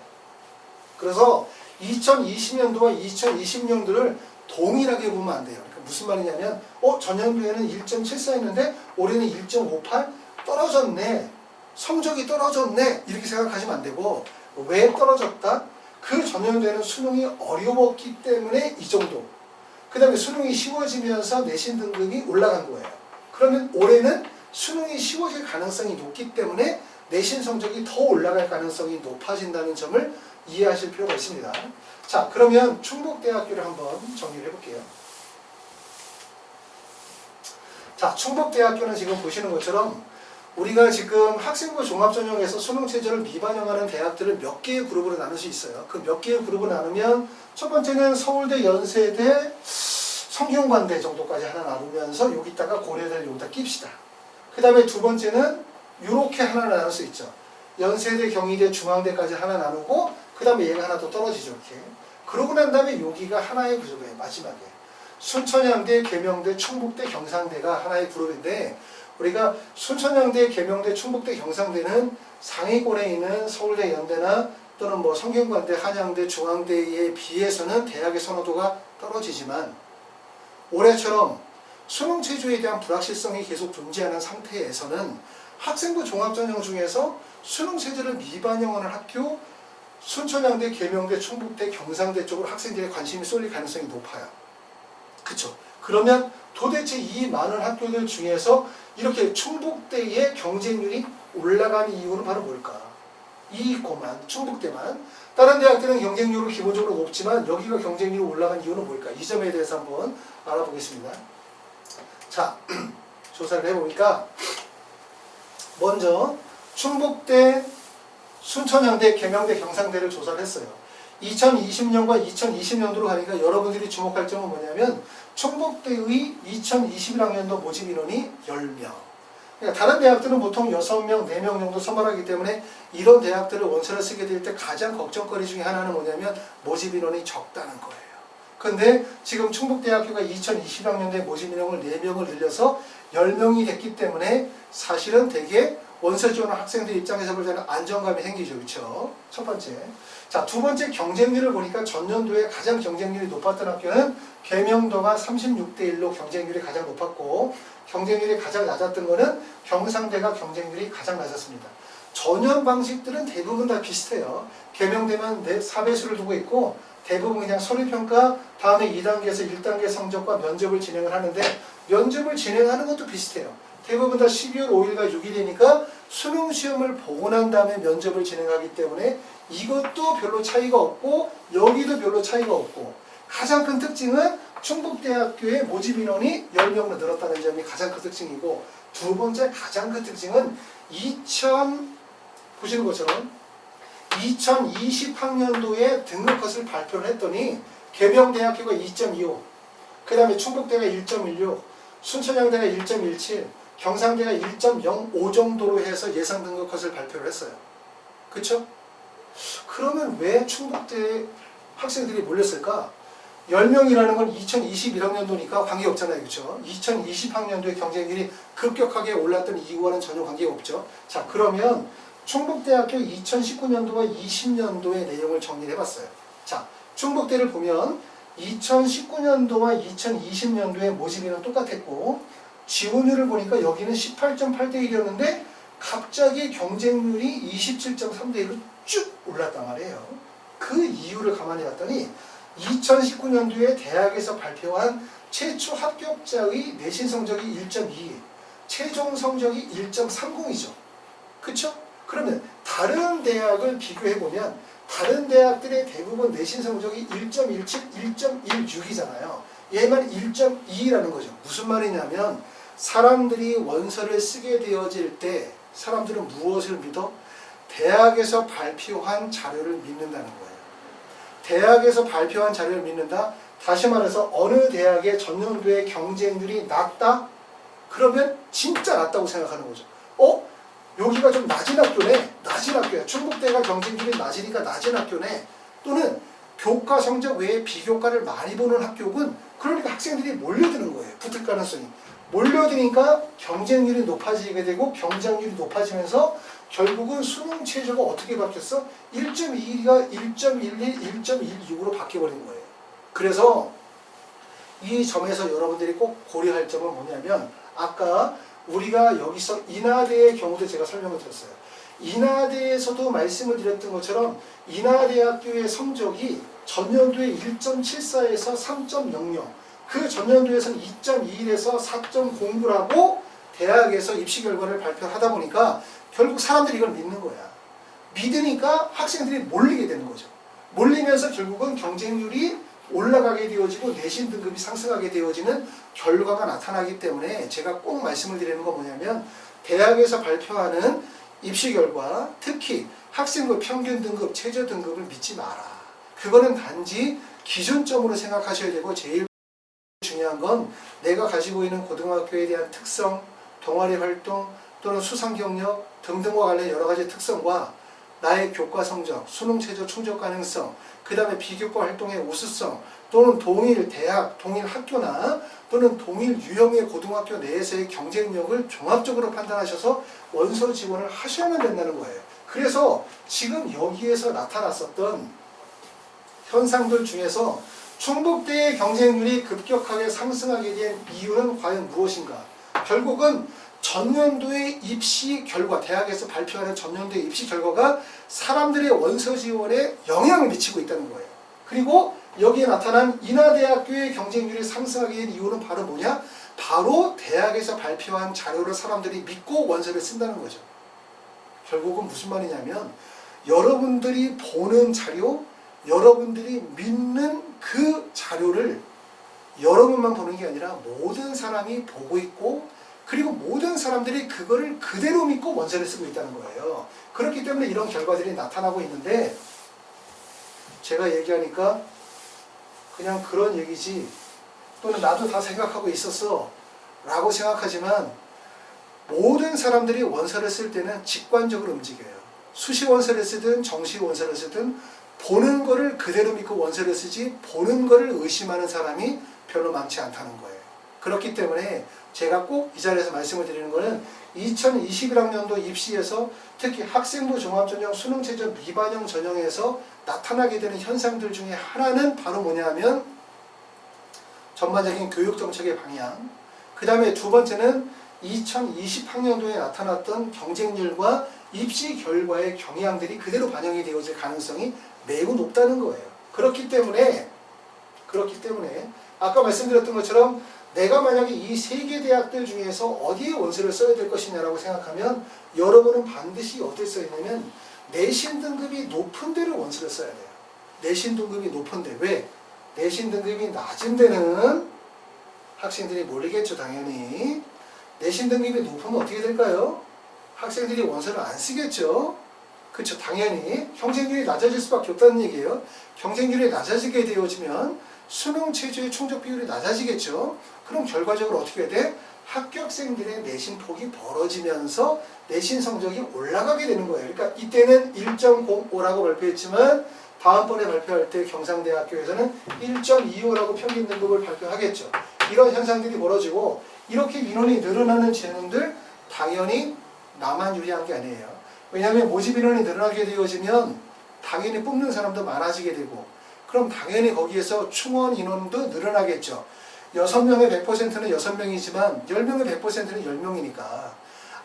그래서 2020년도와 2020년도를 동일하게 보면 안 돼요. 그러니까 무슨 말이냐면 전년도에는 1.74였는데 올해는 1.58 떨어졌네. 성적이 떨어졌네. 이렇게 생각하시면 안 되고 왜 떨어졌다? 그 전년도에는 수능이 어려웠기 때문에 이 정도. 그 다음에 수능이 쉬워지면서 내신 등급이 올라간 거예요. 그러면 올해는 수능이 쉬워질 가능성이 높기 때문에 내신 성적이 더 올라갈 가능성이 높아진다는 점을 이해하실 필요가 있습니다. 자, 그러면 충북대학교를 한번 정리를 해볼게요. 자, 충북대학교는 지금 보시는 것처럼 우리가 지금 학생부 종합전형에서 수능체제를 미반영하는 대학들을 몇 개의 그룹으로 나눌 수 있어요. 그 몇 개의 그룹으로 나누면 첫 번째는 서울대, 연세대, 성균관대 정도까지 하나 나누면서 여기다가 고려대를 여기다 낍시다. 그 다음에 두 번째는 이렇게 하나 나눌 수 있죠. 연세대, 경희대, 중앙대까지 하나 나누고 그 다음에 얘가 하나 더 떨어지죠. 이렇게. 그러고 난 다음에 여기가 하나의 구조예요. 마지막에. 순천향대, 계명대, 충북대, 경상대가 하나의 그룹인데 우리가 순천향대, 계명대, 충북대, 경상대는 상위권에 있는 서울대, 연대나 또는 뭐 성균관대, 한양대, 중앙대에 비해서는 대학의 선호도가 떨어지지만 올해처럼 수능 체제에 대한 불확실성이 계속 존재하는 상태에서는 학생부 종합전형 중에서 수능 체제를 미반영하는 학교 순천향대, 계명대, 충북대, 경상대 쪽으로 학생들의 관심이 쏠릴 가능성이 높아요. 그쵸? 그러면 도대체 이 많은 학교들 중에서 이렇게 충북대의 경쟁률이 올라가는 이유는 바로 뭘까? 이곳만, 충북대만. 다른 대학들은 경쟁률은 기본적으로 높지만 여기가 경쟁률이 올라간 이유는 뭘까? 이 점에 대해서 한번 알아보겠습니다. 자, 조사를 해보니까 먼저 충북대, 순천향대, 계명대, 경상대를 조사를 했어요. 2020년과 2020년도로 가니까 여러분들이 주목할 점은 뭐냐면 충북대의 2021학년도 모집 인원이 10명. 그러니까 다른 대학들은 보통 6명, 4명 정도 선발하기 때문에 이런 대학들을 원서를 쓰게 될 때 가장 걱정거리 중에 하나는 뭐냐면 모집 인원이 적다는 거예요. 그런데 지금 충북대학교가 2020학년도에 모집 인원을 4명을 늘려서 10명이 됐기 때문에 사실은 되게 원서 지원하는 학생들 입장에서 볼 때는 안정감이 생기죠. 그렇죠? 첫 번째. 자, 두 번째 경쟁률을 보니까 전년도에 가장 경쟁률이 높았던 학교는 계명도가 36대 1로 경쟁률이 가장 높았고 경쟁률이 가장 낮았던 거는 경상대가 경쟁률이 가장 낮았습니다. 전형 방식들은 대부분 다 비슷해요. 계명대만 4배수를 두고 있고 대부분 그냥 서류평가 다음에 2단계에서 1단계 성적과 면접을 진행을 하는데 면접을 진행하는 것도 비슷해요. 대부분 다 12월 5일과 6일이니까 수능 시험을 보고 난 다음에 면접을 진행하기 때문에 이것도 별로 차이가 없고 여기도 별로 차이가 없고 가장 큰 특징은 충북대학교의 모집 인원이 10명으로 늘었다는 점이 가장 큰 특징이고, 두 번째 가장 큰 특징은 보시는 것처럼 2020학년도에 등록 컷을 발표를 했더니 계명대학교가 2.25, 그 다음에 충북대가 1.16, 순천향대가 1.17, 경상대가 1.05 정도로 해서 예상 등록 컷을 발표를 했어요. 그쵸? 그러면 왜 충북대 학생들이 몰렸을까? 10명이라는 건 2021학년도니까 관계없잖아요. 그쵸? 2020학년도에 경쟁률이 급격하게 올랐던 이유와는 전혀 관계가 없죠. 자, 그러면 충북대학교 2019년도와 20년도의 내용을 정리를 해봤어요. 자, 충북대를 보면 2019년도와 2020년도의 모집인은 똑같았고, 지원율을 보니까 여기는 18.8대 1이었는데 갑자기 경쟁률이 27.3대 1로 쭉 올랐단 말이에요. 그 이유를 가만히 봤더니 2019년도에 대학에서 발표한 최초 합격자의 내신 성적이 1.2, 최종 성적이 1.30이죠. 그쵸? 그러면 다른 대학을 비교해보면 다른 대학들의 대부분 내신 성적이 1.17, 1.16이잖아요. 얘만 1.2라는 거죠. 무슨 말이냐면 사람들이 원서를 쓰게 되어질 때 사람들은 무엇을 믿어? 대학에서 발표한 자료를 믿는다는 거예요. 대학에서 발표한 자료를 믿는다? 다시 말해서 어느 대학의 전년도의 경쟁률이 낮다? 그러면 진짜 낮다고 생각하는 거죠. 여기가 좀 낮은 학교네. 낮은 학교야. 충북대가 경쟁률이 낮으니까 낮은 학교네. 또는 교과 성적 외에 비교과를 많이 보는 학교군. 그러니까 학생들이 몰려드는 거예요. 붙을 가능성이. 몰려드니까 경쟁률이 높아지게 되고 경쟁률이 높아지면서 결국은 수능 최저가 어떻게 바뀌었어? 1.21가 1.11, 1.16으로 바뀌어버린 거예요. 그래서 이 점에서 여러분들이 꼭 고려할 점은 뭐냐면 아까 우리가 여기서 인하대의 경우도 제가 설명을 드렸어요. 인하대에서도 말씀을 드렸던 것처럼 인하대학교의 성적이 전년도에 1.74에서 3.00, 그 전년도에서는 2.21에서 4.09라고 대학에서 입시 결과를 발표하다 보니까 결국 사람들이 이걸 믿는 거야. 믿으니까 학생들이 몰리게 되는 거죠. 몰리면서 결국은 경쟁률이 올라가게 되어지고 내신 등급이 상승하게 되어지는 결과가 나타나기 때문에 제가 꼭 말씀을 드리는 건 뭐냐면 대학에서 발표하는 입시 결과, 특히 학생부 평균 등급, 최저 등급을 믿지 마라. 그거는 단지 기준점으로 생각하셔야 되고 제일 중요한 건 내가 가지고 있는 고등학교에 대한 특성, 동아리 활동 또는 수상 경력 등등과 관련 여러 가지 특성과 나의 교과 성적, 수능 최저 충족 가능성, 그 다음에 비교과 활동의 우수성 또는 동일 대학, 동일 학교나 또는 동일 유형의 고등학교 내에서의 경쟁력을 종합적으로 판단하셔서 원서 지원을 하셔야만 된다는 거예요. 그래서 지금 여기에서 나타났었던 현상들 중에서 충북대의 경쟁률이 급격하게 상승하게 된 이유는 과연 무엇인가? 결국은 전년도의 입시 결과, 대학에서 발표하는 전년도의 입시 결과가 사람들의 원서 지원에 영향을 미치고 있다는 거예요. 그리고 여기에 나타난 인하대학교의 경쟁률이 상승하게 된 이유는 바로 뭐냐? 바로 대학에서 발표한 자료를 사람들이 믿고 원서를 쓴다는 거죠. 결국은 무슨 말이냐면 여러분들이 보는 자료, 여러분들이 믿는 그 자료를 여러분만 보는 게 아니라 모든 사람이 보고 있고 그리고 모든 사람들이 그거를 그대로 믿고 원서를 쓰고 있다는 거예요. 그렇기 때문에 이런 결과들이 나타나고 있는데 제가 얘기하니까 그냥 그런 얘기지 또는 나도 다 생각하고 있었어 라고 생각하지만 모든 사람들이 원서를 쓸 때는 직관적으로 움직여요. 수시 원서를 쓰든 정시 원서를 쓰든 보는 거를 그대로 믿고 원서를 쓰지 보는 거를 의심하는 사람이 별로 많지 않다는 거예요. 그렇기 때문에 제가 꼭 이 자리에서 말씀을 드리는 거는 2021학년도 입시에서 특히 학생부 종합전형 수능최저 미반영 전형에서 나타나게 되는 현상들 중에 하나는 바로 뭐냐면 전반적인 교육정책의 방향, 그 다음에 두 번째는 2020학년도에 나타났던 경쟁률과 입시 결과의 경향들이 그대로 반영이 되어질 가능성이 매우 높다는 거예요. 그렇기 때문에 아까 말씀드렸던 것처럼 내가 만약에 이 세 개 대학들 중에서 어디에 원서를 써야 될 것이냐라고 생각하면 여러분은 반드시 어디에 써야 되냐면 내신 등급이 높은 데를 원서를 써야 돼요. 내신 등급이 높은 데. 왜? 내신 등급이 낮은 데는 학생들이 몰리겠죠, 당연히. 내신 등급이 높으면 어떻게 될까요? 학생들이 원서를 안 쓰겠죠. 그렇죠, 당연히 경쟁률이 낮아질 수밖에 없다는 얘기예요. 경쟁률이 낮아지게 되어지면 수능 체제의 충족 비율이 낮아지겠죠. 그럼 결과적으로 어떻게 해야 돼? 합격생들의 내신 폭이 벌어지면서 내신 성적이 올라가게 되는 거예요. 그러니까 이때는 1.05라고 발표했지만 다음번에 발표할 때 경상대학교에서는 1.25라고 평균 등급을 발표하겠죠. 이런 현상들이 벌어지고 이렇게 인원이 늘어나는 재능들 당연히 나만 유리한 게 아니에요. 왜냐하면 모집 인원이 늘어나게 되어지면 당연히 뽑는 사람도 많아지게 되고 그럼 당연히 거기에서 충원 인원도 늘어나겠죠. 6명의 100%는 6명이지만 10명의 100%는 10명이니까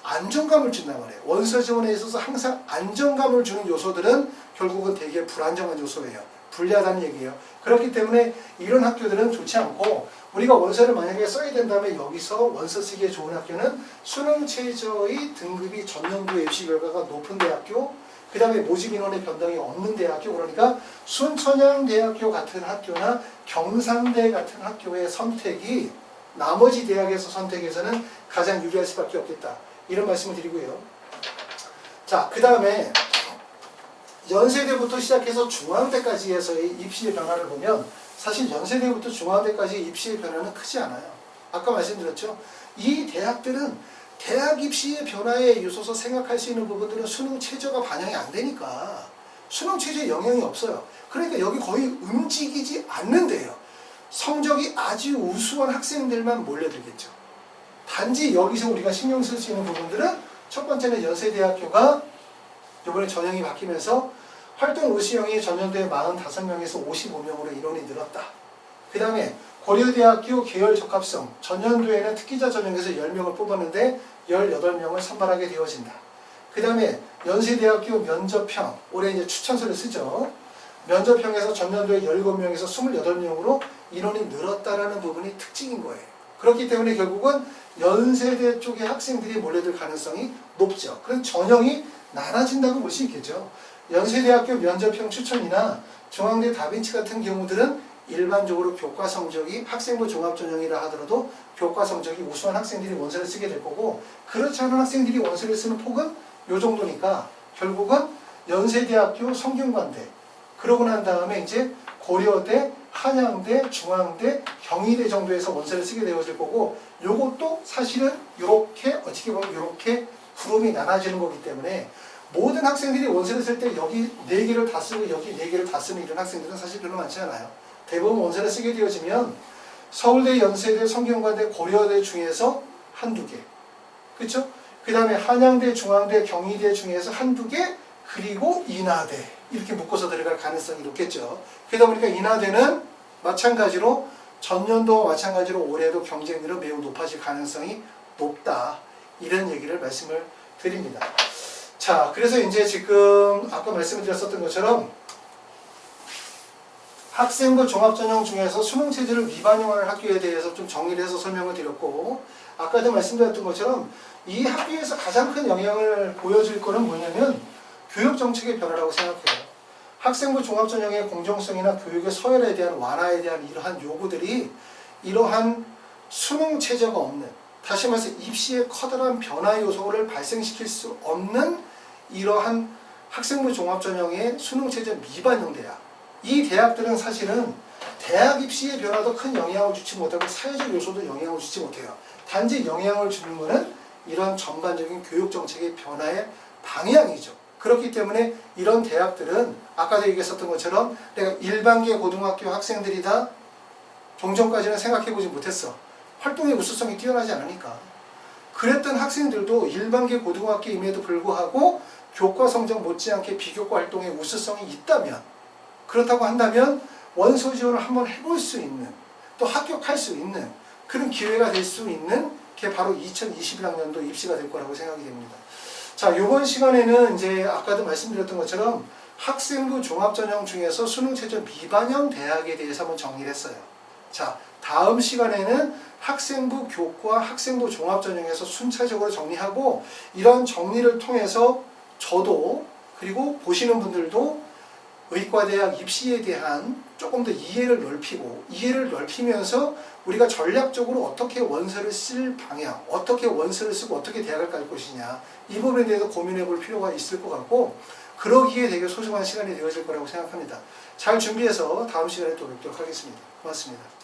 안정감을 준단 말이에요. 원서 지원에 있어서 항상 안정감을 주는 요소들은 결국은 되게 불안정한 요소예요. 불리하다는 얘기예요. 그렇기 때문에 이런 학교들은 좋지 않고 우리가 원서를 만약에 써야 된다면 여기서 원서 쓰기에 좋은 학교는 수능 최저의 등급이 전년도 입시 결과가 높은 대학교, 그 다음에 모집 인원의 변동이 없는 대학교, 그러니까 순천향대학교 같은 학교나 경상대 같은 학교의 선택이 나머지 대학에서 선택해서는 가장 유리할 수밖에 없겠다. 이런 말씀을 드리고요. 자, 그 다음에 연세대부터 시작해서 중앙대까지에서의 입시의 변화를 보면 사실 연세대부터 중앙대까지의 입시의 변화는 크지 않아요. 아까 말씀드렸죠. 이 대학들은 대학 입시의 변화의 요소서 생각할 수 있는 부분들은 수능 최저가 반영이 안 되니까 수능 최저에 영향이 없어요. 그러니까 여기 거의 움직이지 않는데요. 성적이 아주 우수한 학생들만 몰려들겠죠. 단지 여기서 우리가 신경 쓸 수 있는 부분들은 첫 번째는 연세대학교가 이번에 전형이 바뀌면서 활동 우수형이 전년도에 45명에서 55명으로 인원이 늘었다. 그 다음에 고려대학교 계열 적합성, 전년도에는 특기자 전형에서 10명을 뽑았는데 18명을 선발하게 되어진다. 그 다음에 연세대학교 면접형, 올해 이제 추천서를 쓰죠. 면접형에서 전년도에 17명에서 28명으로 인원이 늘었다라는 부분이 특징인 거예요. 그렇기 때문에 결국은 연세대 쪽의 학생들이 몰려들 가능성이 높죠. 그래서 전형이 나눠진다고 볼 수 있겠죠. 연세대학교 면접형 추천이나 중앙대 다빈치 같은 경우들은 일반적으로 교과 성적이 학생부 종합전형이라 하더라도 교과 성적이 우수한 학생들이 원서를 쓰게 될 거고 그렇지 않은 학생들이 원서를 쓰는 폭은 요 정도니까 결국은 연세대학교 성균관대 그러고 난 다음에 이제 고려대, 한양대, 중앙대, 경희대 정도에서 원서를 쓰게 되어질 거고 요것도 사실은 이렇게 어떻게 보면 이렇게 그룹이 나눠지는 거기 때문에 모든 학생들이 원서를 쓸 때 여기 4개를 다 쓰고 여기 4개를 다 쓰는 이런 학생들은 사실 별로 많지 않아요. 대부분 원서를 쓰게 되어지면 서울대, 연세대, 성균관대, 고려대 중에서 한두 개. 그렇죠? 그 다음에 한양대, 중앙대, 경희대 중에서 한두 개 그리고 인하대 이렇게 묶어서 들어갈 가능성이 높겠죠. 그러다 보니까 인하대는 마찬가지로 전년도와 마찬가지로 올해도 경쟁률은 매우 높아질 가능성이 높다. 이런 얘기를 말씀을 드립니다. 자, 그래서 이제 지금 아까 말씀을 드렸었던 것처럼 학생부 종합전형 중에서 수능체제를 위반용하는 학교에 대해서 좀 정리를 해서 설명을 드렸고 아까도 말씀드렸던 것처럼 이 학교에서 가장 큰 영향을 보여줄 거는 뭐냐면 교육정책의 변화라고 생각해요. 학생부 종합전형의 공정성이나 교육의 서열에 대한 완화에 대한 이러한 요구들이 이러한 수능체제가 없는 다시 말해서 입시의 커다란 변화 요소를 발생시킬 수 없는 이러한 학생부 종합전형의 수능체제 미반영 대학 이 대학들은 사실은 대학 입시의 변화도 큰 영향을 주지 못하고 사회적 요소도 영향을 주지 못해요. 단지 영향을 주는 것은 이런 전반적인 교육정책의 변화의 방향이죠. 그렇기 때문에 이런 대학들은 아까도 얘기했었던 것처럼 내가 일반계 고등학교 학생들이다 종전까지는 생각해보지 못했어. 활동의 우수성이 뛰어나지 않으니까. 그랬던 학생들도 일반계 고등학교임에도 불구하고 교과 성적 못지않게 비교과 활동의 우수성이 있다면 그렇다고 한다면 원서 지원을 한번 해볼 수 있는 또 합격할 수 있는 그런 기회가 될 수 있는 게 바로 2021학년도 입시가 될 거라고 생각이 됩니다. 자, 이번 시간에는 이제 아까도 말씀드렸던 것처럼 학생부 종합전형 중에서 수능체제 미반영 대학에 대해서 한번 정리를 했어요. 자, 다음 시간에는 학생부 교과, 학생부 종합전형에서 순차적으로 정리하고 이런 정리를 통해서 저도 그리고 보시는 분들도 의과대학 입시에 대한 조금 더 이해를 넓히고 이해를 넓히면서 우리가 전략적으로 어떻게 원서를 쓸 방향, 어떻게 원서를 쓰고 어떻게 대학을 갈 것이냐 이 부분에 대해서 고민해 볼 필요가 있을 것 같고 그러기에 되게 소중한 시간이 되어질 거라고 생각합니다. 잘 준비해서 다음 시간에 또 뵙도록 하겠습니다. 고맙습니다.